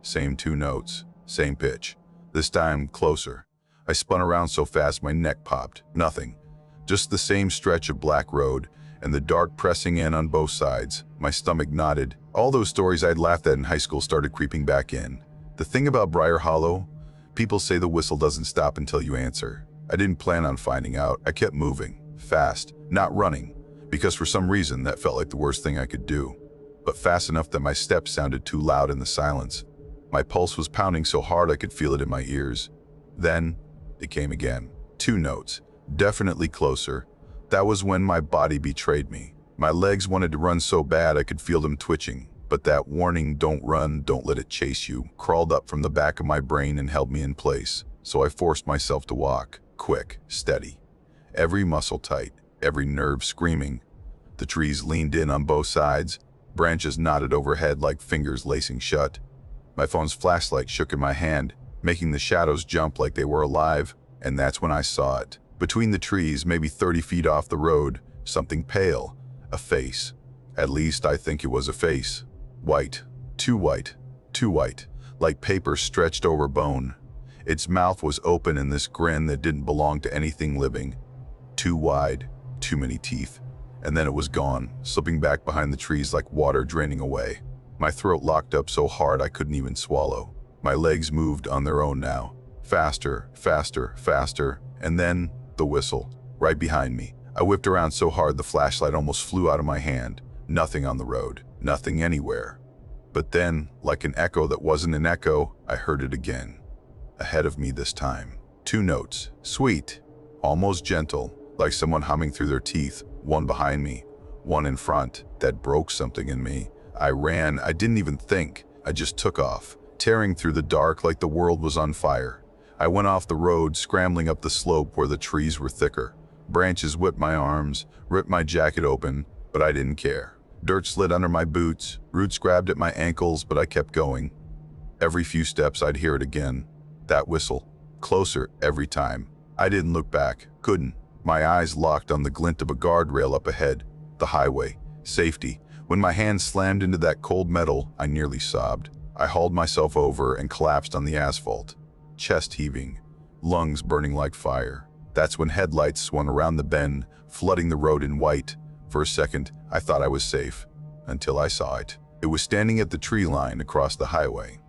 Same 2 notes, same pitch, this time closer. I spun around so fast my neck popped. Nothing, just the same stretch of black road, and the dark pressing in on both sides. My stomach knotted. All those stories I'd laughed at in high school started creeping back in. The thing about Briar Hollow, people say the whistle doesn't stop until you answer. I didn't plan on finding out. I kept moving, fast, not running, because for some reason that felt like the worst thing I could do. But fast enough that my steps sounded too loud in the silence. My pulse was pounding so hard I could feel it in my ears. Then, it came again. 2 notes, definitely closer. That was when my body betrayed me. My legs wanted to run so bad I could feel them twitching, but that warning, "Don't run, don't let it chase you," crawled up from the back of my brain and held me in place. So I forced myself to walk, quick, steady. Every muscle tight, every nerve screaming. The trees leaned in on both sides, branches knotted overhead like fingers lacing shut. My phone's flashlight shook in my hand, making the shadows jump like they were alive, and that's when I saw it. Between the trees, maybe 30 feet off the road, something pale, a face. At least I think it was a face. White, too white, too white, like paper stretched over bone. Its mouth was open in this grin that didn't belong to anything living. Too wide, too many teeth. And then it was gone, slipping back behind the trees like water draining away. My throat locked up so hard I couldn't even swallow. My legs moved on their own now. Faster, faster, faster, and then the whistle, right behind me. I whipped around so hard the flashlight almost flew out of my hand. Nothing on the road, nothing anywhere. But then, like an echo that wasn't an echo, I heard it again. Ahead of me this time. 2 notes, sweet, almost gentle, like someone humming through their teeth. One behind me, one in front. That broke something in me. I ran, I didn't even think. I just took off. tearing through the dark like the world was on fire. I went off the road, scrambling up the slope where the trees were thicker. Branches whipped my arms, ripped my jacket open, but I didn't care. Dirt slid under my boots, roots grabbed at my ankles, but I kept going. Every few steps I'd hear it again. That whistle. Closer every time. I didn't look back. Couldn't. My eyes locked on the glint of a guardrail up ahead. The highway. Safety. When my hands slammed into that cold metal, I nearly sobbed. I hauled myself over and collapsed on the asphalt. Chest heaving. Lungs burning like fire. That's when headlights swung around the bend, flooding the road in white. For a second, I thought I was safe. Until I saw it. It was standing at the tree line across the highway.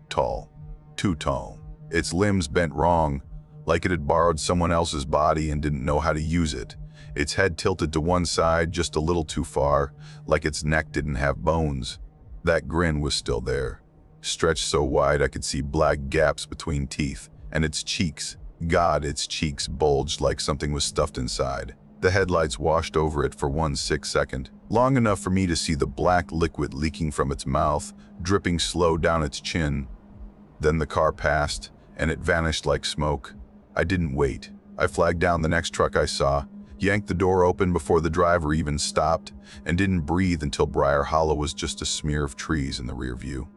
Tall. Too tall. Its limbs bent wrong, like it had borrowed someone else's body and didn't know how to use it. Its head tilted to one side just a little too far, like its neck didn't have bones. That grin was still there, stretched so wide I could see black gaps between teeth, and its cheeks, God, its cheeks bulged like something was stuffed inside. The headlights washed over it for 1 second, long enough for me to see the black liquid leaking from its mouth, dripping slow down its chin. Then the car passed, and it vanished like smoke. I didn't wait. I flagged down the next truck I saw, yanked the door open before the driver even stopped, and didn't breathe until Briar Hollow was just a smear of trees in the rear view.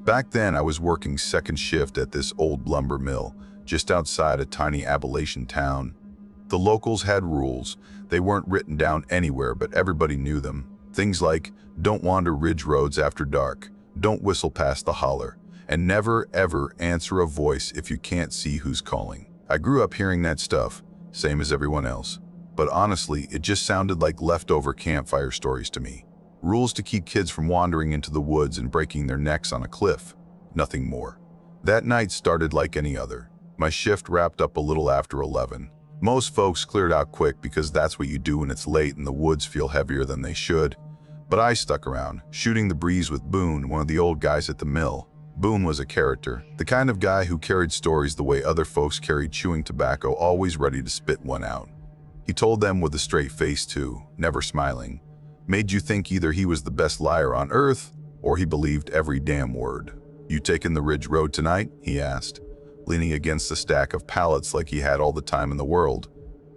Back then, I was working second shift at this old lumber mill, just outside a tiny Appalachian town. The locals had rules. They weren't written down anywhere, but everybody knew them. Things like, don't wander ridge roads after dark, don't whistle past the holler, and never ever answer a voice if you can't see who's calling. I grew up hearing that stuff, same as everyone else. But honestly, it just sounded like leftover campfire stories to me. Rules to keep kids from wandering into the woods and breaking their necks on a cliff. Nothing more. That night started like any other. My shift wrapped up a little after 11. Most folks cleared out quick because that's what you do when it's late and the woods feel heavier than they should. But I stuck around, shooting the breeze with Boone, one of the old guys at the mill. Boone was a character, the kind of guy who carried stories the way other folks carried chewing tobacco, always ready to spit one out. He told them with a straight face too, never smiling. Made you think either he was the best liar on earth, or he believed every damn word. "You taking the ridge road tonight?" he asked, leaning against the stack of pallets like he had all the time in the world.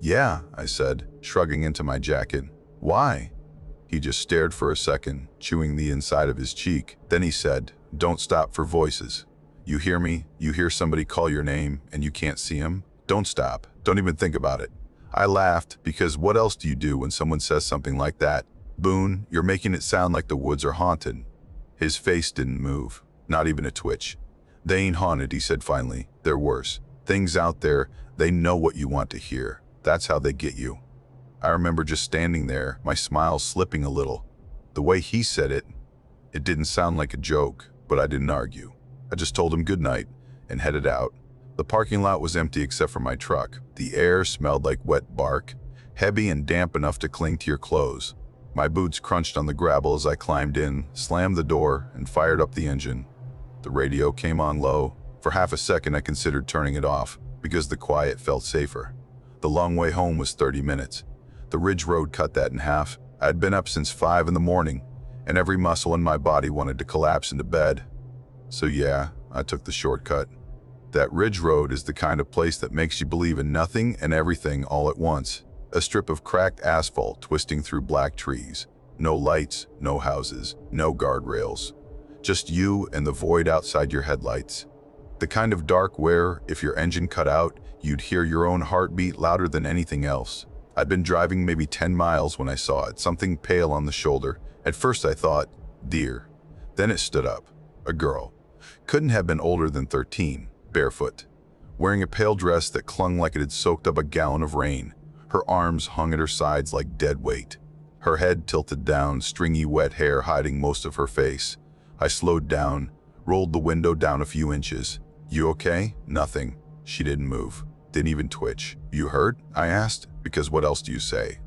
"Yeah," I said, shrugging into my jacket. "Why?" He just stared for a second, chewing the inside of his cheek. Then he said, "Don't stop for voices. You hear me? You hear somebody call your name and you can't see him? Don't stop. Don't even think about it." I laughed, because what else do you do when someone says something like that? "Boone, you're making it sound like the woods are haunted." His face didn't move, not even a twitch. "They ain't haunted," he said finally. "They're worse. Things out there, they know what you want to hear. That's how they get you." I remember just standing there, my smile slipping a little. The way he said it, it didn't sound like a joke, but I didn't argue. I just told him good night and headed out. The parking lot was empty except for my truck. The air smelled like wet bark, heavy and damp enough to cling to your clothes. My boots crunched on the gravel as I climbed in, slammed the door, and fired up the engine. The radio came on low. For half a second I considered turning it off, because the quiet felt safer. The long way home was 30 minutes. The ridge road cut that in half. I'd been up since 5 in the morning, and every muscle in my body wanted to collapse into bed. So yeah, I took the shortcut. That ridge road is the kind of place that makes you believe in nothing and everything all at once. A strip of cracked asphalt twisting through black trees. No lights, no houses, no guardrails. Just you and the void outside your headlights. The kind of dark where, if your engine cut out, you'd hear your own heartbeat louder than anything else. I'd been driving maybe 10 miles when I saw it, something pale on the shoulder. At first I thought, deer. Then it stood up. A girl. Couldn't have been older than 13, barefoot. Wearing a pale dress that clung like it had soaked up a gallon of rain. Her arms hung at her sides like dead weight. Her head tilted down, stringy wet hair hiding most of her face. I slowed down, rolled the window down a few inches. "You okay?" "Nothing." She didn't move. Didn't even twitch. "You hurt?" I asked, because what else do you say?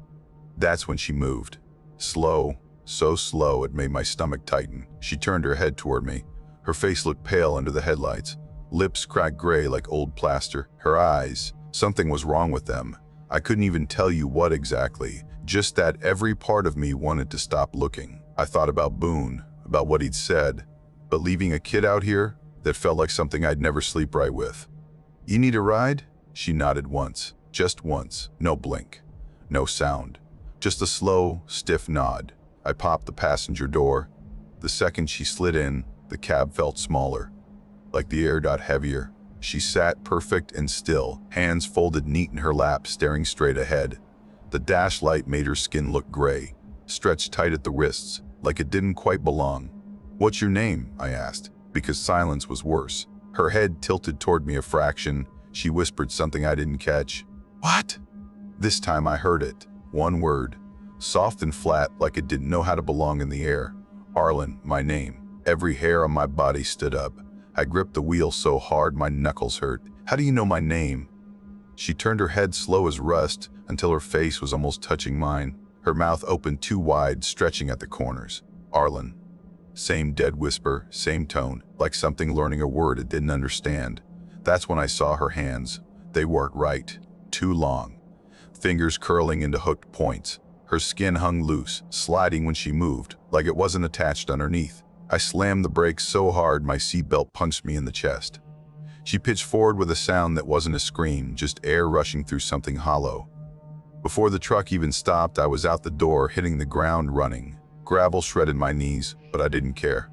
That's when she moved. Slow, so slow it made my stomach tighten. She turned her head toward me. Her face looked pale under the headlights. Lips cracked gray like old plaster. Her eyes, something was wrong with them. I couldn't even tell you what exactly. Just that every part of me wanted to stop looking. I thought about Boone, about what he'd said, but leaving a kid out here, that felt like something I'd never sleep right with. "You need a ride?" She nodded once, just once, no blink, no sound, just a slow, stiff nod. I popped the passenger door. The second she slid in, the cab felt smaller, like the air got heavier. She sat perfect and still, hands folded neat in her lap, staring straight ahead. The dash light made her skin look gray, stretched tight at the wrists, like it didn't quite belong. "What's your name?" I asked, because silence was worse. Her head tilted toward me a fraction. She whispered something I didn't catch. "What?" This time I heard it. One word, soft and flat, like it didn't know how to belong in the air. "Arlen, my name." Every hair on my body stood up. I gripped the wheel so hard my knuckles hurt. "How do you know my name?" She turned her head slow as rust until her face was almost touching mine. Her mouth opened too wide, stretching at the corners. "Arlen." Same dead whisper, same tone, like something learning a word it didn't understand. That's when I saw her hands. They weren't right. Too long. Fingers curling into hooked points. Her skin hung loose, sliding when she moved, like it wasn't attached underneath. I slammed the brakes so hard my seatbelt punched me in the chest. She pitched forward with a sound that wasn't a scream, just air rushing through something hollow. Before the truck even stopped, I was out the door, hitting the ground running. Gravel shredded my knees, but I didn't care.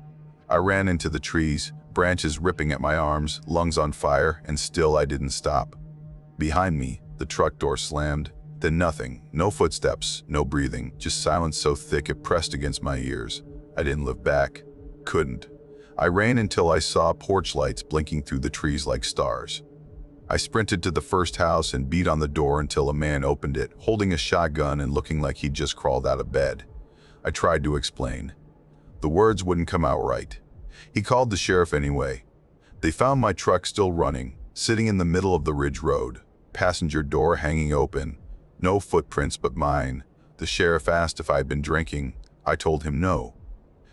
I ran into the trees, branches ripping at my arms, lungs on fire, and still I didn't stop. Behind me, the truck door slammed, then nothing, no footsteps, no breathing, just silence so thick it pressed against my ears. I didn't look back. Couldn't. I ran until I saw porch lights blinking through the trees like stars. I sprinted to the first house and beat on the door until a man opened it, holding a shotgun and looking like he'd just crawled out of bed. I tried to explain. The words wouldn't come out right. He called the sheriff anyway. They found my truck still running, sitting in the middle of the ridge road, passenger door hanging open, no footprints but mine. The sheriff asked if I'd been drinking. I told him no.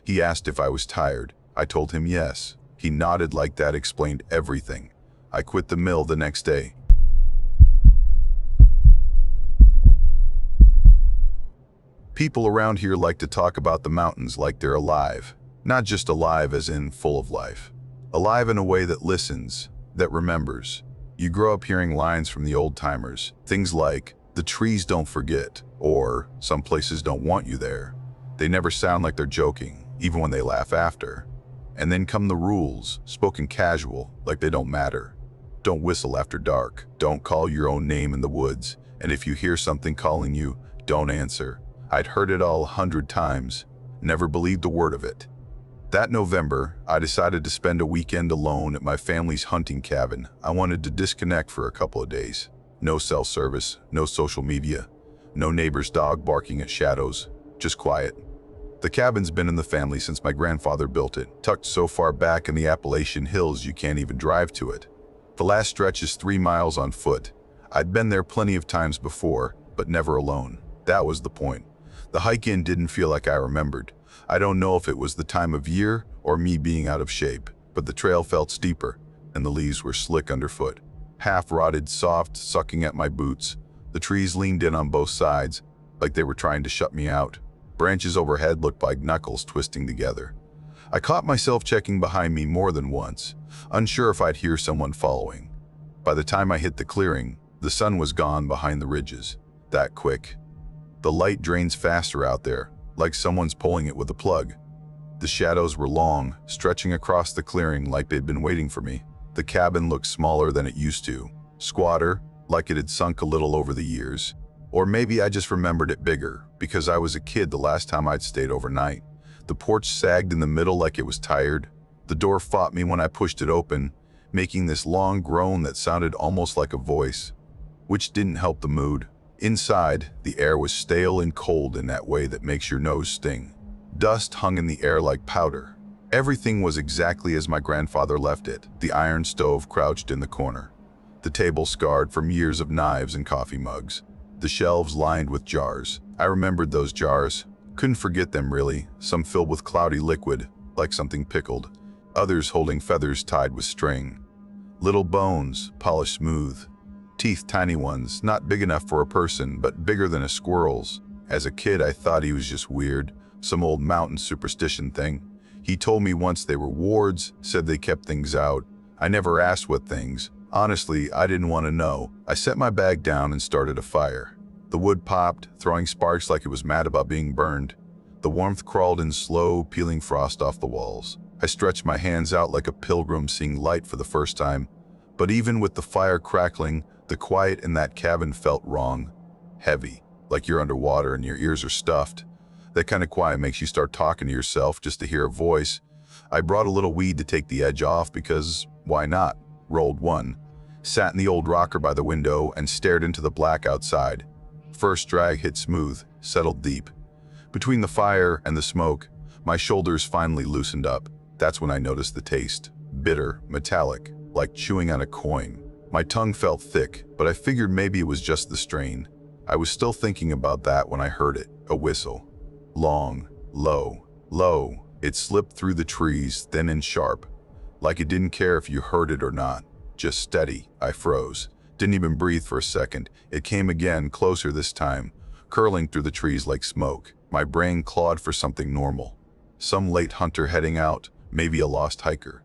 He asked if I was tired. I told him yes. He nodded like that explained everything. I quit the mill the next day. People around here like to talk about the mountains like they're alive. Not just alive as in full of life. Alive in a way that listens, that remembers. You grow up hearing lines from the old timers. Things like, "The trees don't forget," or "Some places don't want you there." They never sound like they're joking, even when they laugh after. And then come the rules, spoken casual, like they don't matter. Don't whistle after dark. Don't call your own name in the woods. And if you hear something calling you, don't answer. I'd heard it all 100 times, never believed a word of it. That November, I decided to spend a weekend alone at my family's hunting cabin. I wanted to disconnect for a couple of days. No cell service, no social media, no neighbor's dog barking at shadows, just quiet. The cabin's been in the family since my grandfather built it, tucked so far back in the Appalachian hills you can't even drive to it. The last stretch is 3 miles on foot. I'd been there plenty of times before, but never alone. That was the point. The hike in didn't feel like I remembered. I don't know if it was the time of year or me being out of shape, but the trail felt steeper, and the leaves were slick underfoot. Half-rotted, soft, sucking at my boots. The trees leaned in on both sides, like they were trying to shut me out. Branches overhead looked like knuckles twisting together. I caught myself checking behind me more than once, unsure if I'd hear someone following. By the time I hit the clearing, the sun was gone behind the ridges. That quick. The light drains faster out there, like someone's pulling it with a plug. The shadows were long, stretching across the clearing like they'd been waiting for me. The cabin looked smaller than it used to, squatter, like it had sunk a little over the years. Or maybe I just remembered it bigger, because I was a kid the last time I'd stayed overnight. The porch sagged in the middle like it was tired. The door fought me when I pushed it open, making this long groan that sounded almost like a voice, which didn't help the mood. Inside, the air was stale and cold in that way that makes your nose sting. Dust hung in the air like powder. Everything was exactly as my grandfather left it. The iron stove crouched in the corner. The table scarred from years of knives and coffee mugs. The shelves lined with jars. I remembered those jars. Couldn't forget them really. Some filled with cloudy liquid, like something pickled. Others holding feathers tied with string. Little bones, polished smooth. Teeth tiny ones, not big enough for a person, but bigger than a squirrel's. As a kid, I thought he was just weird, some old mountain superstition thing. He told me once they were wards, said they kept things out. I never asked what things. Honestly, I didn't want to know. I set my bag down and started a fire. The wood popped, throwing sparks like it was mad about being burned. The warmth crawled in slow, peeling frost off the walls. I stretched my hands out like a pilgrim seeing light for the first time. But even with the fire crackling, the quiet in that cabin felt wrong. Heavy, like you're underwater and your ears are stuffed. That kind of quiet makes you start talking to yourself just to hear a voice. I brought a little weed to take the edge off because, why not? Rolled one. Sat in the old rocker by the window and stared into the black outside. First drag hit smooth, settled deep. Between the fire and the smoke, my shoulders finally loosened up. That's when I noticed the taste. Bitter, metallic, like chewing on a coin. My tongue felt thick, but I figured maybe it was just the strain. I was still thinking about that when I heard it, a whistle. Long, low, low. It slipped through the trees, thin and sharp. Like it didn't care if you heard it or not. Just steady. I froze. Didn't even breathe for a second. It came again, closer this time, curling through the trees like smoke. My brain clawed for something normal. Some late hunter heading out, maybe a lost hiker.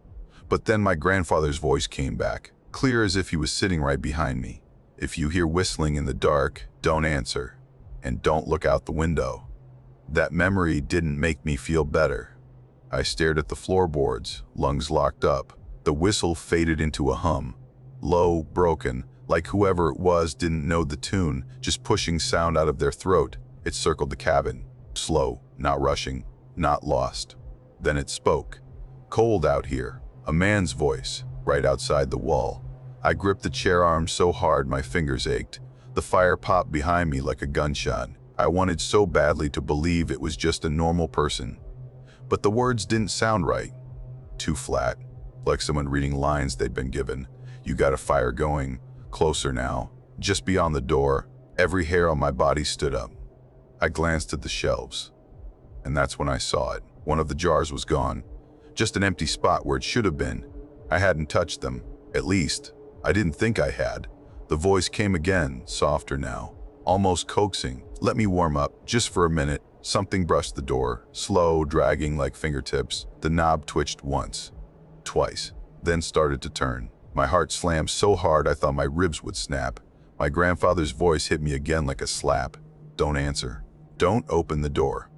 But then my grandfather's voice came back, clear as if he was sitting right behind me. If you hear whistling in the dark, don't answer. And don't look out the window. That memory didn't make me feel better. I stared at the floorboards, lungs locked up. The whistle faded into a hum. Low, broken, like whoever it was didn't know the tune, just pushing sound out of their throat. It circled the cabin. Slow, not rushing, not lost. Then it spoke. Cold out here. A man's voice, right outside the wall. I gripped the chair arm so hard my fingers ached. The fire popped behind me like a gunshot. I wanted so badly to believe it was just a normal person. But the words didn't sound right. Too flat, like someone reading lines they'd been given. You got a fire going, closer now. Just beyond the door, every hair on my body stood up. I glanced at the shelves, and that's when I saw it. One of the jars was gone. Just an empty spot where it should have been. I hadn't touched them. At least, I didn't think I had. The voice came again, softer now, almost coaxing. Let me warm up, just for a minute. Something brushed the door, slow, dragging like fingertips. The knob twitched once, twice, then started to turn. My heart slammed so hard I thought my ribs would snap. My grandfather's voice hit me again like a slap. Don't answer. Don't open the door.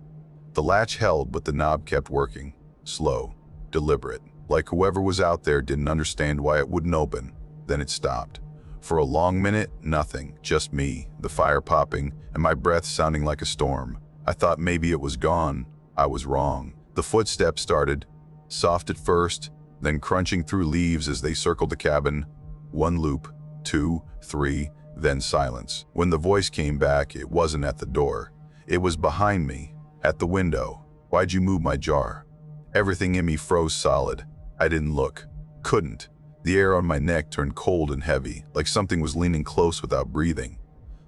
The latch held, but the knob kept working. Slow, deliberate, like whoever was out there didn't understand why it wouldn't open. Then it stopped. For a long minute, nothing, just me, the fire popping, and my breath sounding like a storm. I thought maybe it was gone. I was wrong. The footsteps started, soft at first, then crunching through leaves as they circled the cabin. One loop, two, three, then silence. When the voice came back, it wasn't at the door. It was behind me, at the window. Why'd you move my jar? Everything in me froze solid. I didn't look. Couldn't. The air on my neck turned cold and heavy, like something was leaning close without breathing.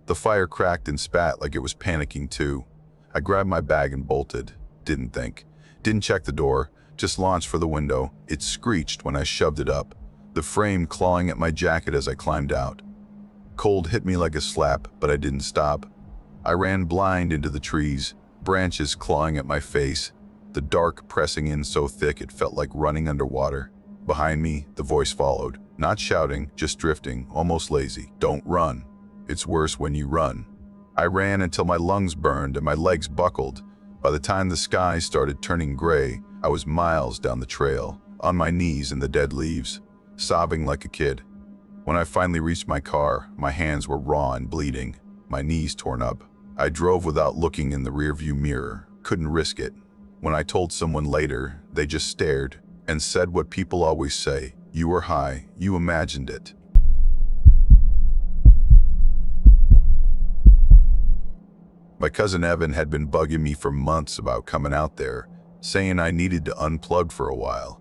The fire cracked and spat like it was panicking too. I grabbed my bag and bolted. Didn't think. Didn't check the door. Just launched for the window. It screeched when I shoved it up, the frame clawing at my jacket as I climbed out. Cold hit me like a slap, but I didn't stop. I ran blind into the trees, branches clawing at my face, the dark pressing in so thick it felt like running underwater. Behind me, the voice followed, not shouting, just drifting, almost lazy. Don't run. It's worse when you run. I ran until my lungs burned and my legs buckled. By the time the sky started turning gray, I was miles down the trail, on my knees in the dead leaves, sobbing like a kid. When I finally reached my car, my hands were raw and bleeding, my knees torn up. I drove without looking in the rearview mirror, couldn't risk it. When I told someone later, they just stared and said what people always say, you were high, you imagined it. My cousin Evan had been bugging me for months about coming out there, saying I needed to unplug for a while.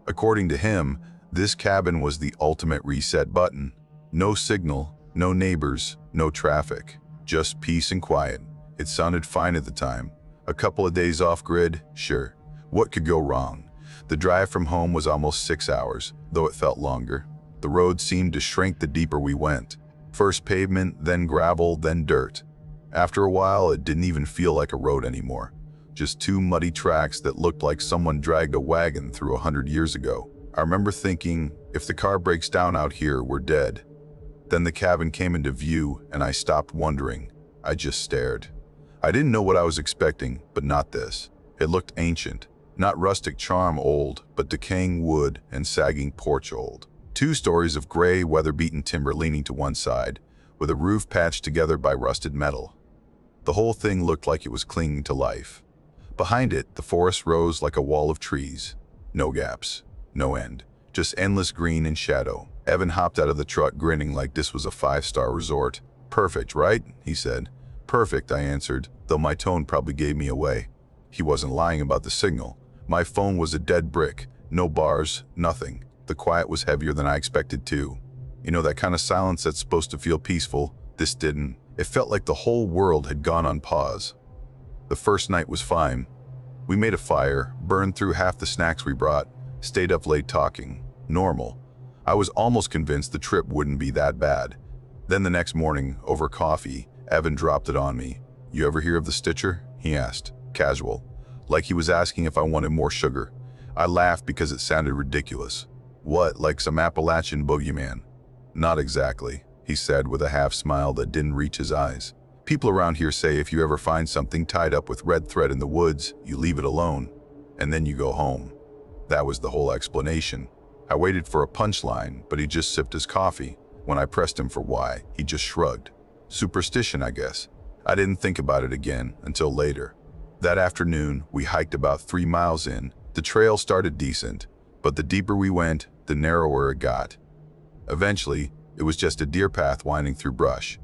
According to him, this cabin was the ultimate reset button. No signal, no neighbors, no traffic, just peace and quiet. It sounded fine at the time. A couple of days off-grid, sure. What could go wrong? The drive from home was almost 6 hours, though it felt longer. The road seemed to shrink the deeper we went. First pavement, then gravel, then dirt. After a while, it didn't even feel like a road anymore. Just two muddy tracks that looked like someone dragged a wagon through 100 years ago. I remember thinking, if the car breaks down out here, we're dead. Then the cabin came into view and I stopped wondering. I just stared. I didn't know what I was expecting, but not this. It looked ancient. Not rustic charm old, but decaying wood and sagging porch old. 2 stories of gray, weather-beaten timber leaning to one side, with a roof patched together by rusted metal. The whole thing looked like it was clinging to life. Behind it, the forest rose like a wall of trees. No gaps, no end, just endless green and shadow. Evan hopped out of the truck grinning like this was a 5-star resort. "Perfect, right?" he said. "Perfect," I answered, though my tone probably gave me away. He wasn't lying about the signal. My phone was a dead brick, no bars, nothing. The quiet was heavier than I expected too. You know, that kind of silence that's supposed to feel peaceful? This didn't. It felt like the whole world had gone on pause. The first night was fine. We made a fire, burned through half the snacks we brought, stayed up late talking. Normal. I was almost convinced the trip wouldn't be that bad. Then the next morning, over coffee, Evan dropped it on me. "You ever hear of the Stitcher?" he asked, casual, like he was asking if I wanted more sugar. I laughed because it sounded ridiculous. "What, like some Appalachian boogeyman?" "Not exactly," he said with a half smile that didn't reach his eyes. "People around here say if you ever find something tied up with red thread in the woods, you leave it alone, and then you go home." That was the whole explanation. I waited for a punchline, but he just sipped his coffee. When I pressed him for why, he just shrugged. Superstition, I guess. I didn't think about it again until later. That afternoon, we hiked about 3 miles in. The trail started decent, but the deeper we went, the narrower it got. Eventually, it was just a deer path winding through brush.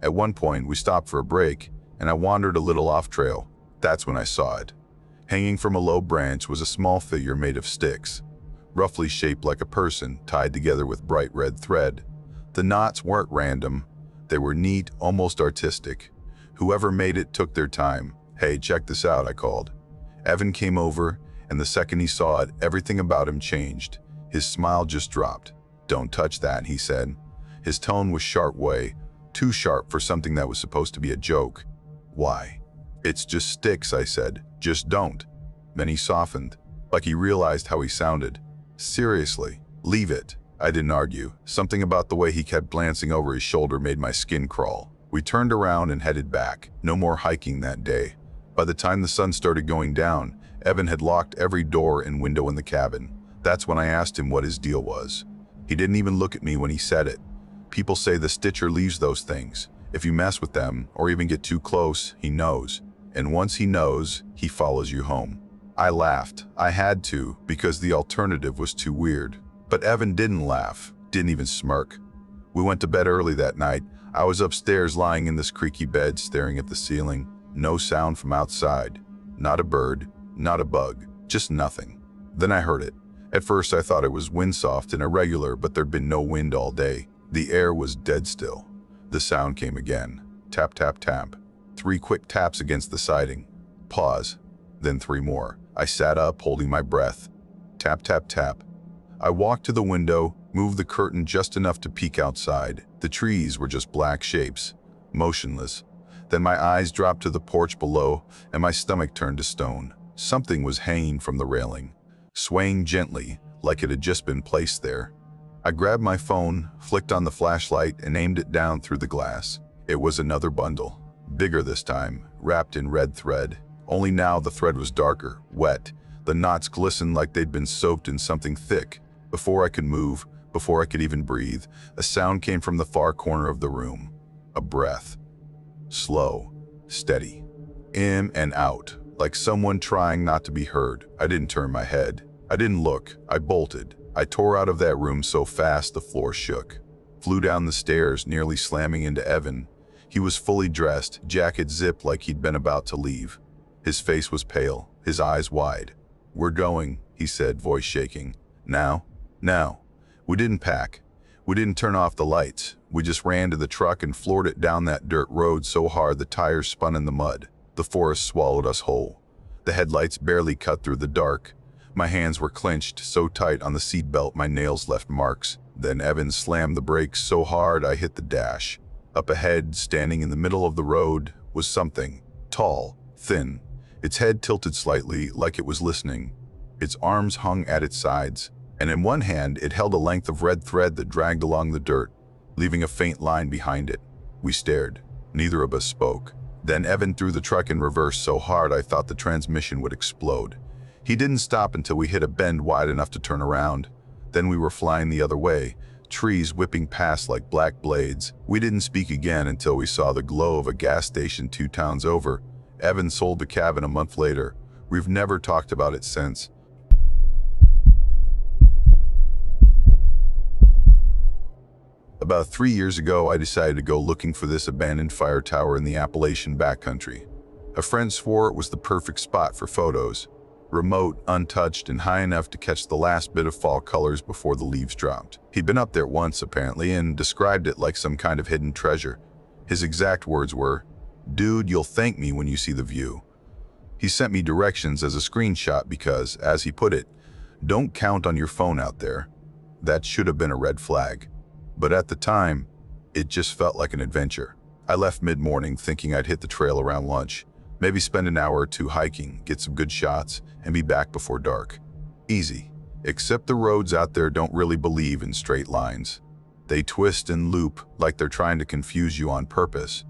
At one point, we stopped for a break, and I wandered a little off trail. That's when I saw it. Hanging from a low branch was a small figure made of sticks, roughly shaped like a person, tied together with bright red thread. The knots weren't random. They were neat, almost artistic. Whoever made it took their time. "Hey, check this out," I called. Evan came over, and the second he saw it, everything about him changed. His smile just dropped. "Don't touch that," he said. His tone was sharp way, too sharp for something that was supposed to be a joke. "Why?" "It's just sticks," I said. "Just don't." Then he softened, like he realized how he sounded. "Seriously, leave it." I didn't argue. Something about the way he kept glancing over his shoulder made my skin crawl. We turned around and headed back. No more hiking that day. By the time the sun started going down, Evan had locked every door and window in the cabin. That's when I asked him what his deal was. He didn't even look at me when he said it. People say the Stitcher leaves those things. If you mess with them, or even get too close, he knows. And once he knows, he follows you home. I laughed. I had to, because the alternative was too weird. But Evan didn't laugh, didn't even smirk. We went to bed early that night. I was upstairs lying in this creaky bed staring at the ceiling. No sound from outside. Not a bird, not a bug, just nothing. Then I heard it. At first I thought it was windsoft and irregular, but there'd been no wind all day. The air was dead still. The sound came again. Tap, tap, tap. 3 quick taps against the siding. Pause. Then 3 more. I sat up, holding my breath. Tap, tap, tap. I walked to the window, moved the curtain just enough to peek outside. The trees were just black shapes, motionless. Then my eyes dropped to the porch below, and my stomach turned to stone. Something was hanging from the railing, swaying gently, like it had just been placed there. I grabbed my phone, flicked on the flashlight, and aimed it down through the glass. It was another bundle, bigger this time, wrapped in red thread. Only now the thread was darker, wet. The knots glistened like they'd been soaked in something thick. Before I could move, before I could even breathe, a sound came from the far corner of the room. A breath. Slow, steady. In and out, like someone trying not to be heard. I didn't turn my head. I didn't look. I bolted. I tore out of that room so fast the floor shook. Flew down the stairs, nearly slamming into Evan. He was fully dressed, jacket zipped like he'd been about to leave. His face was pale, his eyes wide. "We're going," he said, voice shaking. "Now?" "Now." We didn't pack. We didn't turn off the lights. We just ran to the truck and floored it down that dirt road so hard the tires spun in the mud. The forest swallowed us whole. The headlights barely cut through the dark. My hands were clenched so tight on the seat belt my nails left marks. Then Evan slammed the brakes so hard I hit the dash. Up ahead, standing in the middle of the road, was something, tall, thin, its head tilted slightly like it was listening. Its arms hung at its sides, and in one hand it held a length of red thread that dragged along the dirt, leaving a faint line behind it. We stared. Neither of us spoke. Then Evan threw the truck in reverse so hard I thought the transmission would explode. He didn't stop until we hit a bend wide enough to turn around. Then we were flying the other way, trees whipping past like black blades. We didn't speak again until we saw the glow of a gas station 2 towns over. Evan sold the cabin a month later. We've never talked about it since. About 3 years ago, I decided to go looking for this abandoned fire tower in the Appalachian backcountry. A friend swore it was the perfect spot for photos. Remote, untouched, and high enough to catch the last bit of fall colors before the leaves dropped. He'd been up there once, apparently, and described it like some kind of hidden treasure. His exact words were, "Dude, you'll thank me when you see the view." He sent me directions as a screenshot because, as he put it, "Don't count on your phone out there." That should have been a red flag. But at the time, it just felt like an adventure. I left mid-morning thinking I'd hit the trail around lunch, maybe spend an hour or two hiking, get some good shots, and be back before dark. Easy. Except the roads out there don't really believe in straight lines. They twist and loop like they're trying to confuse you on purpose.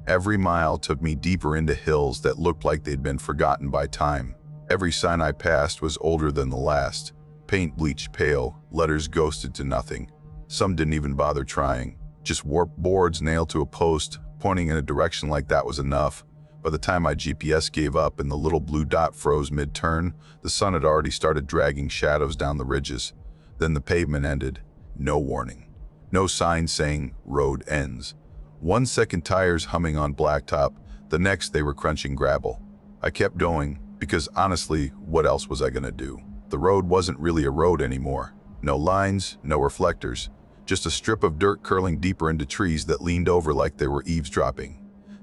Every mile took me deeper into hills that looked like they'd been forgotten by time. Every sign I passed was older than the last. Paint bleached pale, letters ghosted to nothing. Some didn't even bother trying. Just warped boards nailed to a post, pointing in a direction like that was enough. By the time my GPS gave up and the little blue dot froze mid-turn, the sun had already started dragging shadows down the ridges. Then the pavement ended. No warning. No sign saying, "Road ends." 1 second tires humming on blacktop, the next they were crunching gravel. I kept going, because honestly, what else was I gonna do? The road wasn't really a road anymore. No lines, no reflectors. Just a strip of dirt curling deeper into trees that leaned over like they were eavesdropping.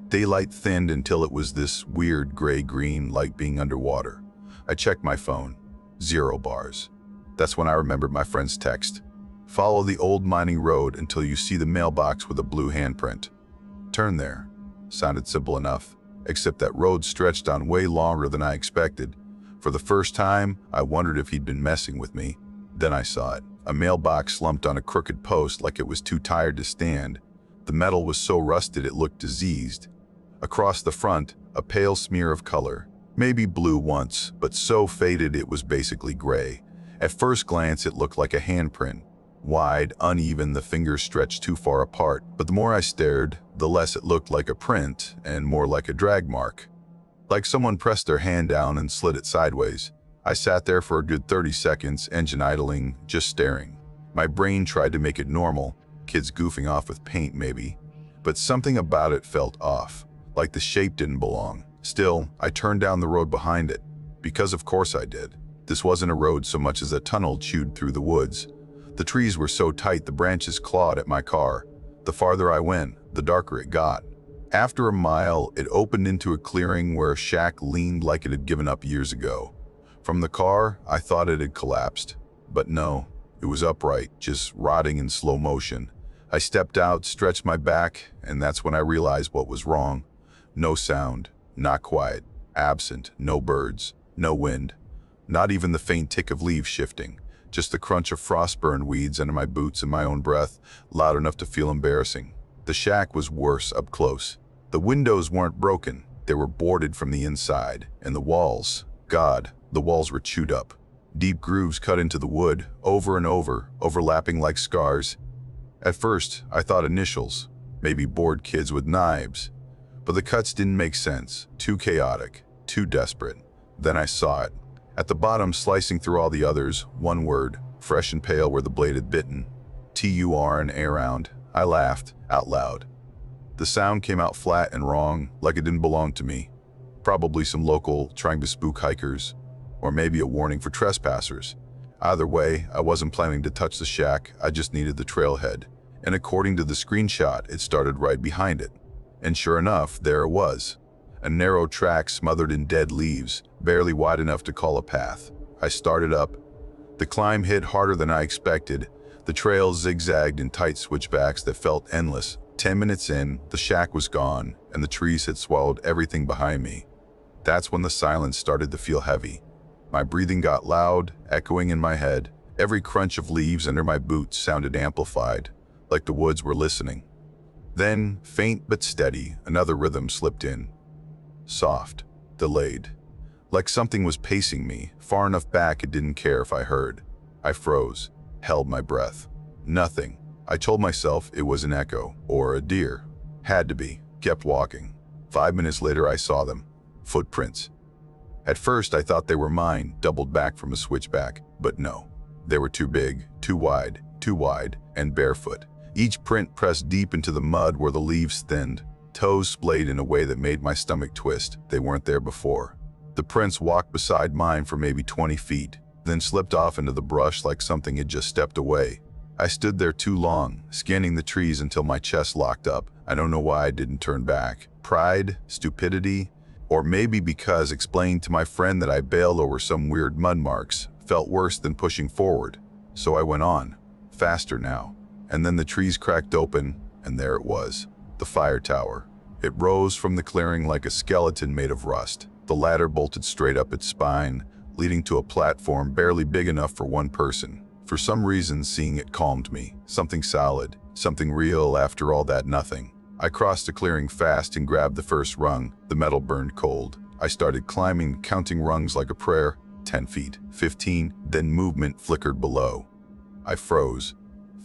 Daylight thinned until it was this weird gray-green, like being underwater. I checked my phone. 0 bars. That's when I remembered my friend's text. "Follow the old mining road until you see the mailbox with a blue handprint. Turn there." Sounded simple enough, except that road stretched on way longer than I expected. For the first time, I wondered if he'd been messing with me. Then I saw it. A mailbox slumped on a crooked post like it was too tired to stand. The metal was so rusted it looked diseased. Across the front, a pale smear of color. Maybe blue once, but so faded it was basically gray. At first glance, it looked like a handprint. Wide, uneven, the fingers stretched too far apart. But the more I stared, the less it looked like a print and more like a drag mark. Like someone pressed their hand down and slid it sideways. I sat there for a good 30 seconds, engine idling, just staring. My brain tried to make it normal, kids goofing off with paint maybe, but something about it felt off, like the shape didn't belong. Still, I turned down the road behind it, because of course I did. This wasn't a road so much as a tunnel chewed through the woods. The trees were so tight the branches clawed at my car. The farther I went, the darker it got. After a mile, it opened into a clearing where a shack leaned like it had given up years ago. From the car, I thought it had collapsed. But no, it was upright, just rotting in slow motion. I stepped out, stretched my back, and that's when I realized what was wrong. No sound, not quiet, absent, no birds, no wind. Not even the faint tick of leaves shifting. Just the crunch of frost-burned weeds under my boots and my own breath, loud enough to feel embarrassing. The shack was worse up close. The windows weren't broken. They were boarded from the inside. And the walls, God, the walls were chewed up. Deep grooves cut into the wood, over and over, overlapping like scars. At first, I thought initials, maybe bored kids with knives. But the cuts didn't make sense, too chaotic, too desperate. Then I saw it. At the bottom, slicing through all the others, one word, fresh and pale where the blade had bitten. T-U-R and A-round. I laughed, out loud. The sound came out flat and wrong, like it didn't belong to me. Probably some local trying to spook hikers. Or maybe a warning for trespassers. Either way, I wasn't planning to touch the shack, I just needed the trailhead. And according to the screenshot, it started right behind it. And sure enough, there it was. A narrow track smothered in dead leaves, barely wide enough to call a path. I started up. The climb hit harder than I expected. The trail zigzagged in tight switchbacks that felt endless. 10 minutes in, the shack was gone, and the trees had swallowed everything behind me. That's when the silence started to feel heavy. My breathing got loud, echoing in my head. Every crunch of leaves under my boots sounded amplified, like the woods were listening. Then, faint but steady, another rhythm slipped in. Soft, delayed. Like something was pacing me, far enough back it didn't care if I heard. I froze, held my breath. Nothing. I told myself it was an echo, or a deer. Had to be. Kept walking. 5 minutes later I saw them. Footprints. At first I thought they were mine, doubled back from a switchback, but no. They were too big, too wide, and barefoot. Each print pressed deep into the mud where the leaves thinned. Toes splayed in a way that made my stomach twist. They weren't there before. The prints walked beside mine for maybe 20 feet, then slipped off into the brush like something had just stepped away. I stood there too long, scanning the trees until my chest locked up. I don't know why I didn't turn back. Pride? Stupidity? Or maybe because explaining to my friend that I bailed over some weird mud marks felt worse than pushing forward. So I went on, faster now. And then the trees cracked open, and there it was, the fire tower. It rose from the clearing like a skeleton made of rust. The ladder bolted straight up its spine, leading to a platform barely big enough for one person. For some reason, seeing it calmed me. Something solid, something real after all that nothing. I crossed the clearing fast and grabbed the first rung. The metal burned cold. I started climbing, counting rungs like a prayer. 10 feet, 15, then movement flickered below. I froze.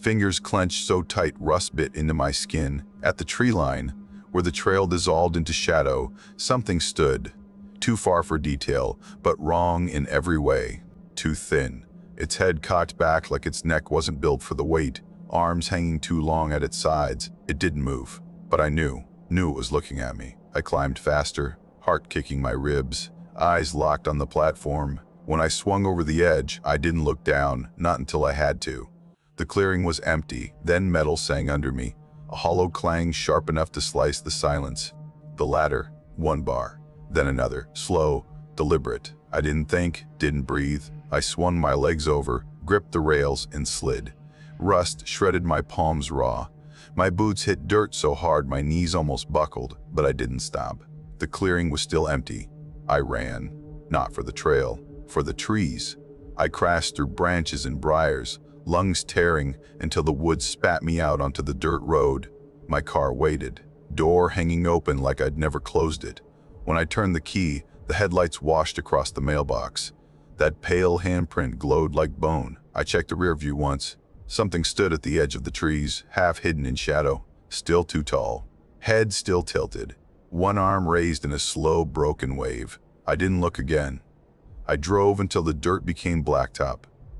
Fingers clenched so tight rust bit into my skin. At the tree line, where the trail dissolved into shadow, something stood. Too far for detail, but wrong in every way. Too thin. Its head cocked back like its neck wasn't built for the weight. Arms hanging too long at its sides. It didn't move. But I knew it was looking at me. I climbed faster, heart kicking my ribs, eyes locked on the platform. When I swung over the edge, I didn't look down, not until I had to. The clearing was empty, then metal sang under me, a hollow clang sharp enough to slice the silence. The ladder, one bar, then another, slow, deliberate. I didn't think, didn't breathe. I swung my legs over, gripped the rails, and slid. Rust shredded my palms raw. My boots hit dirt so hard my knees almost buckled, but I didn't stop. The clearing was still empty. I ran, not for the trail, for the trees. I crashed through branches and briars, lungs tearing until the woods spat me out onto the dirt road. My car waited, door hanging open like I'd never closed it. When I turned the key, the headlights washed across the mailbox. That pale handprint glowed like bone. I checked the rear view once. Something stood at the edge of the trees, half hidden in shadow, still too tall. Head still tilted, one arm raised in a slow, broken wave. I didn't look again. I drove until the dirt became blacktop.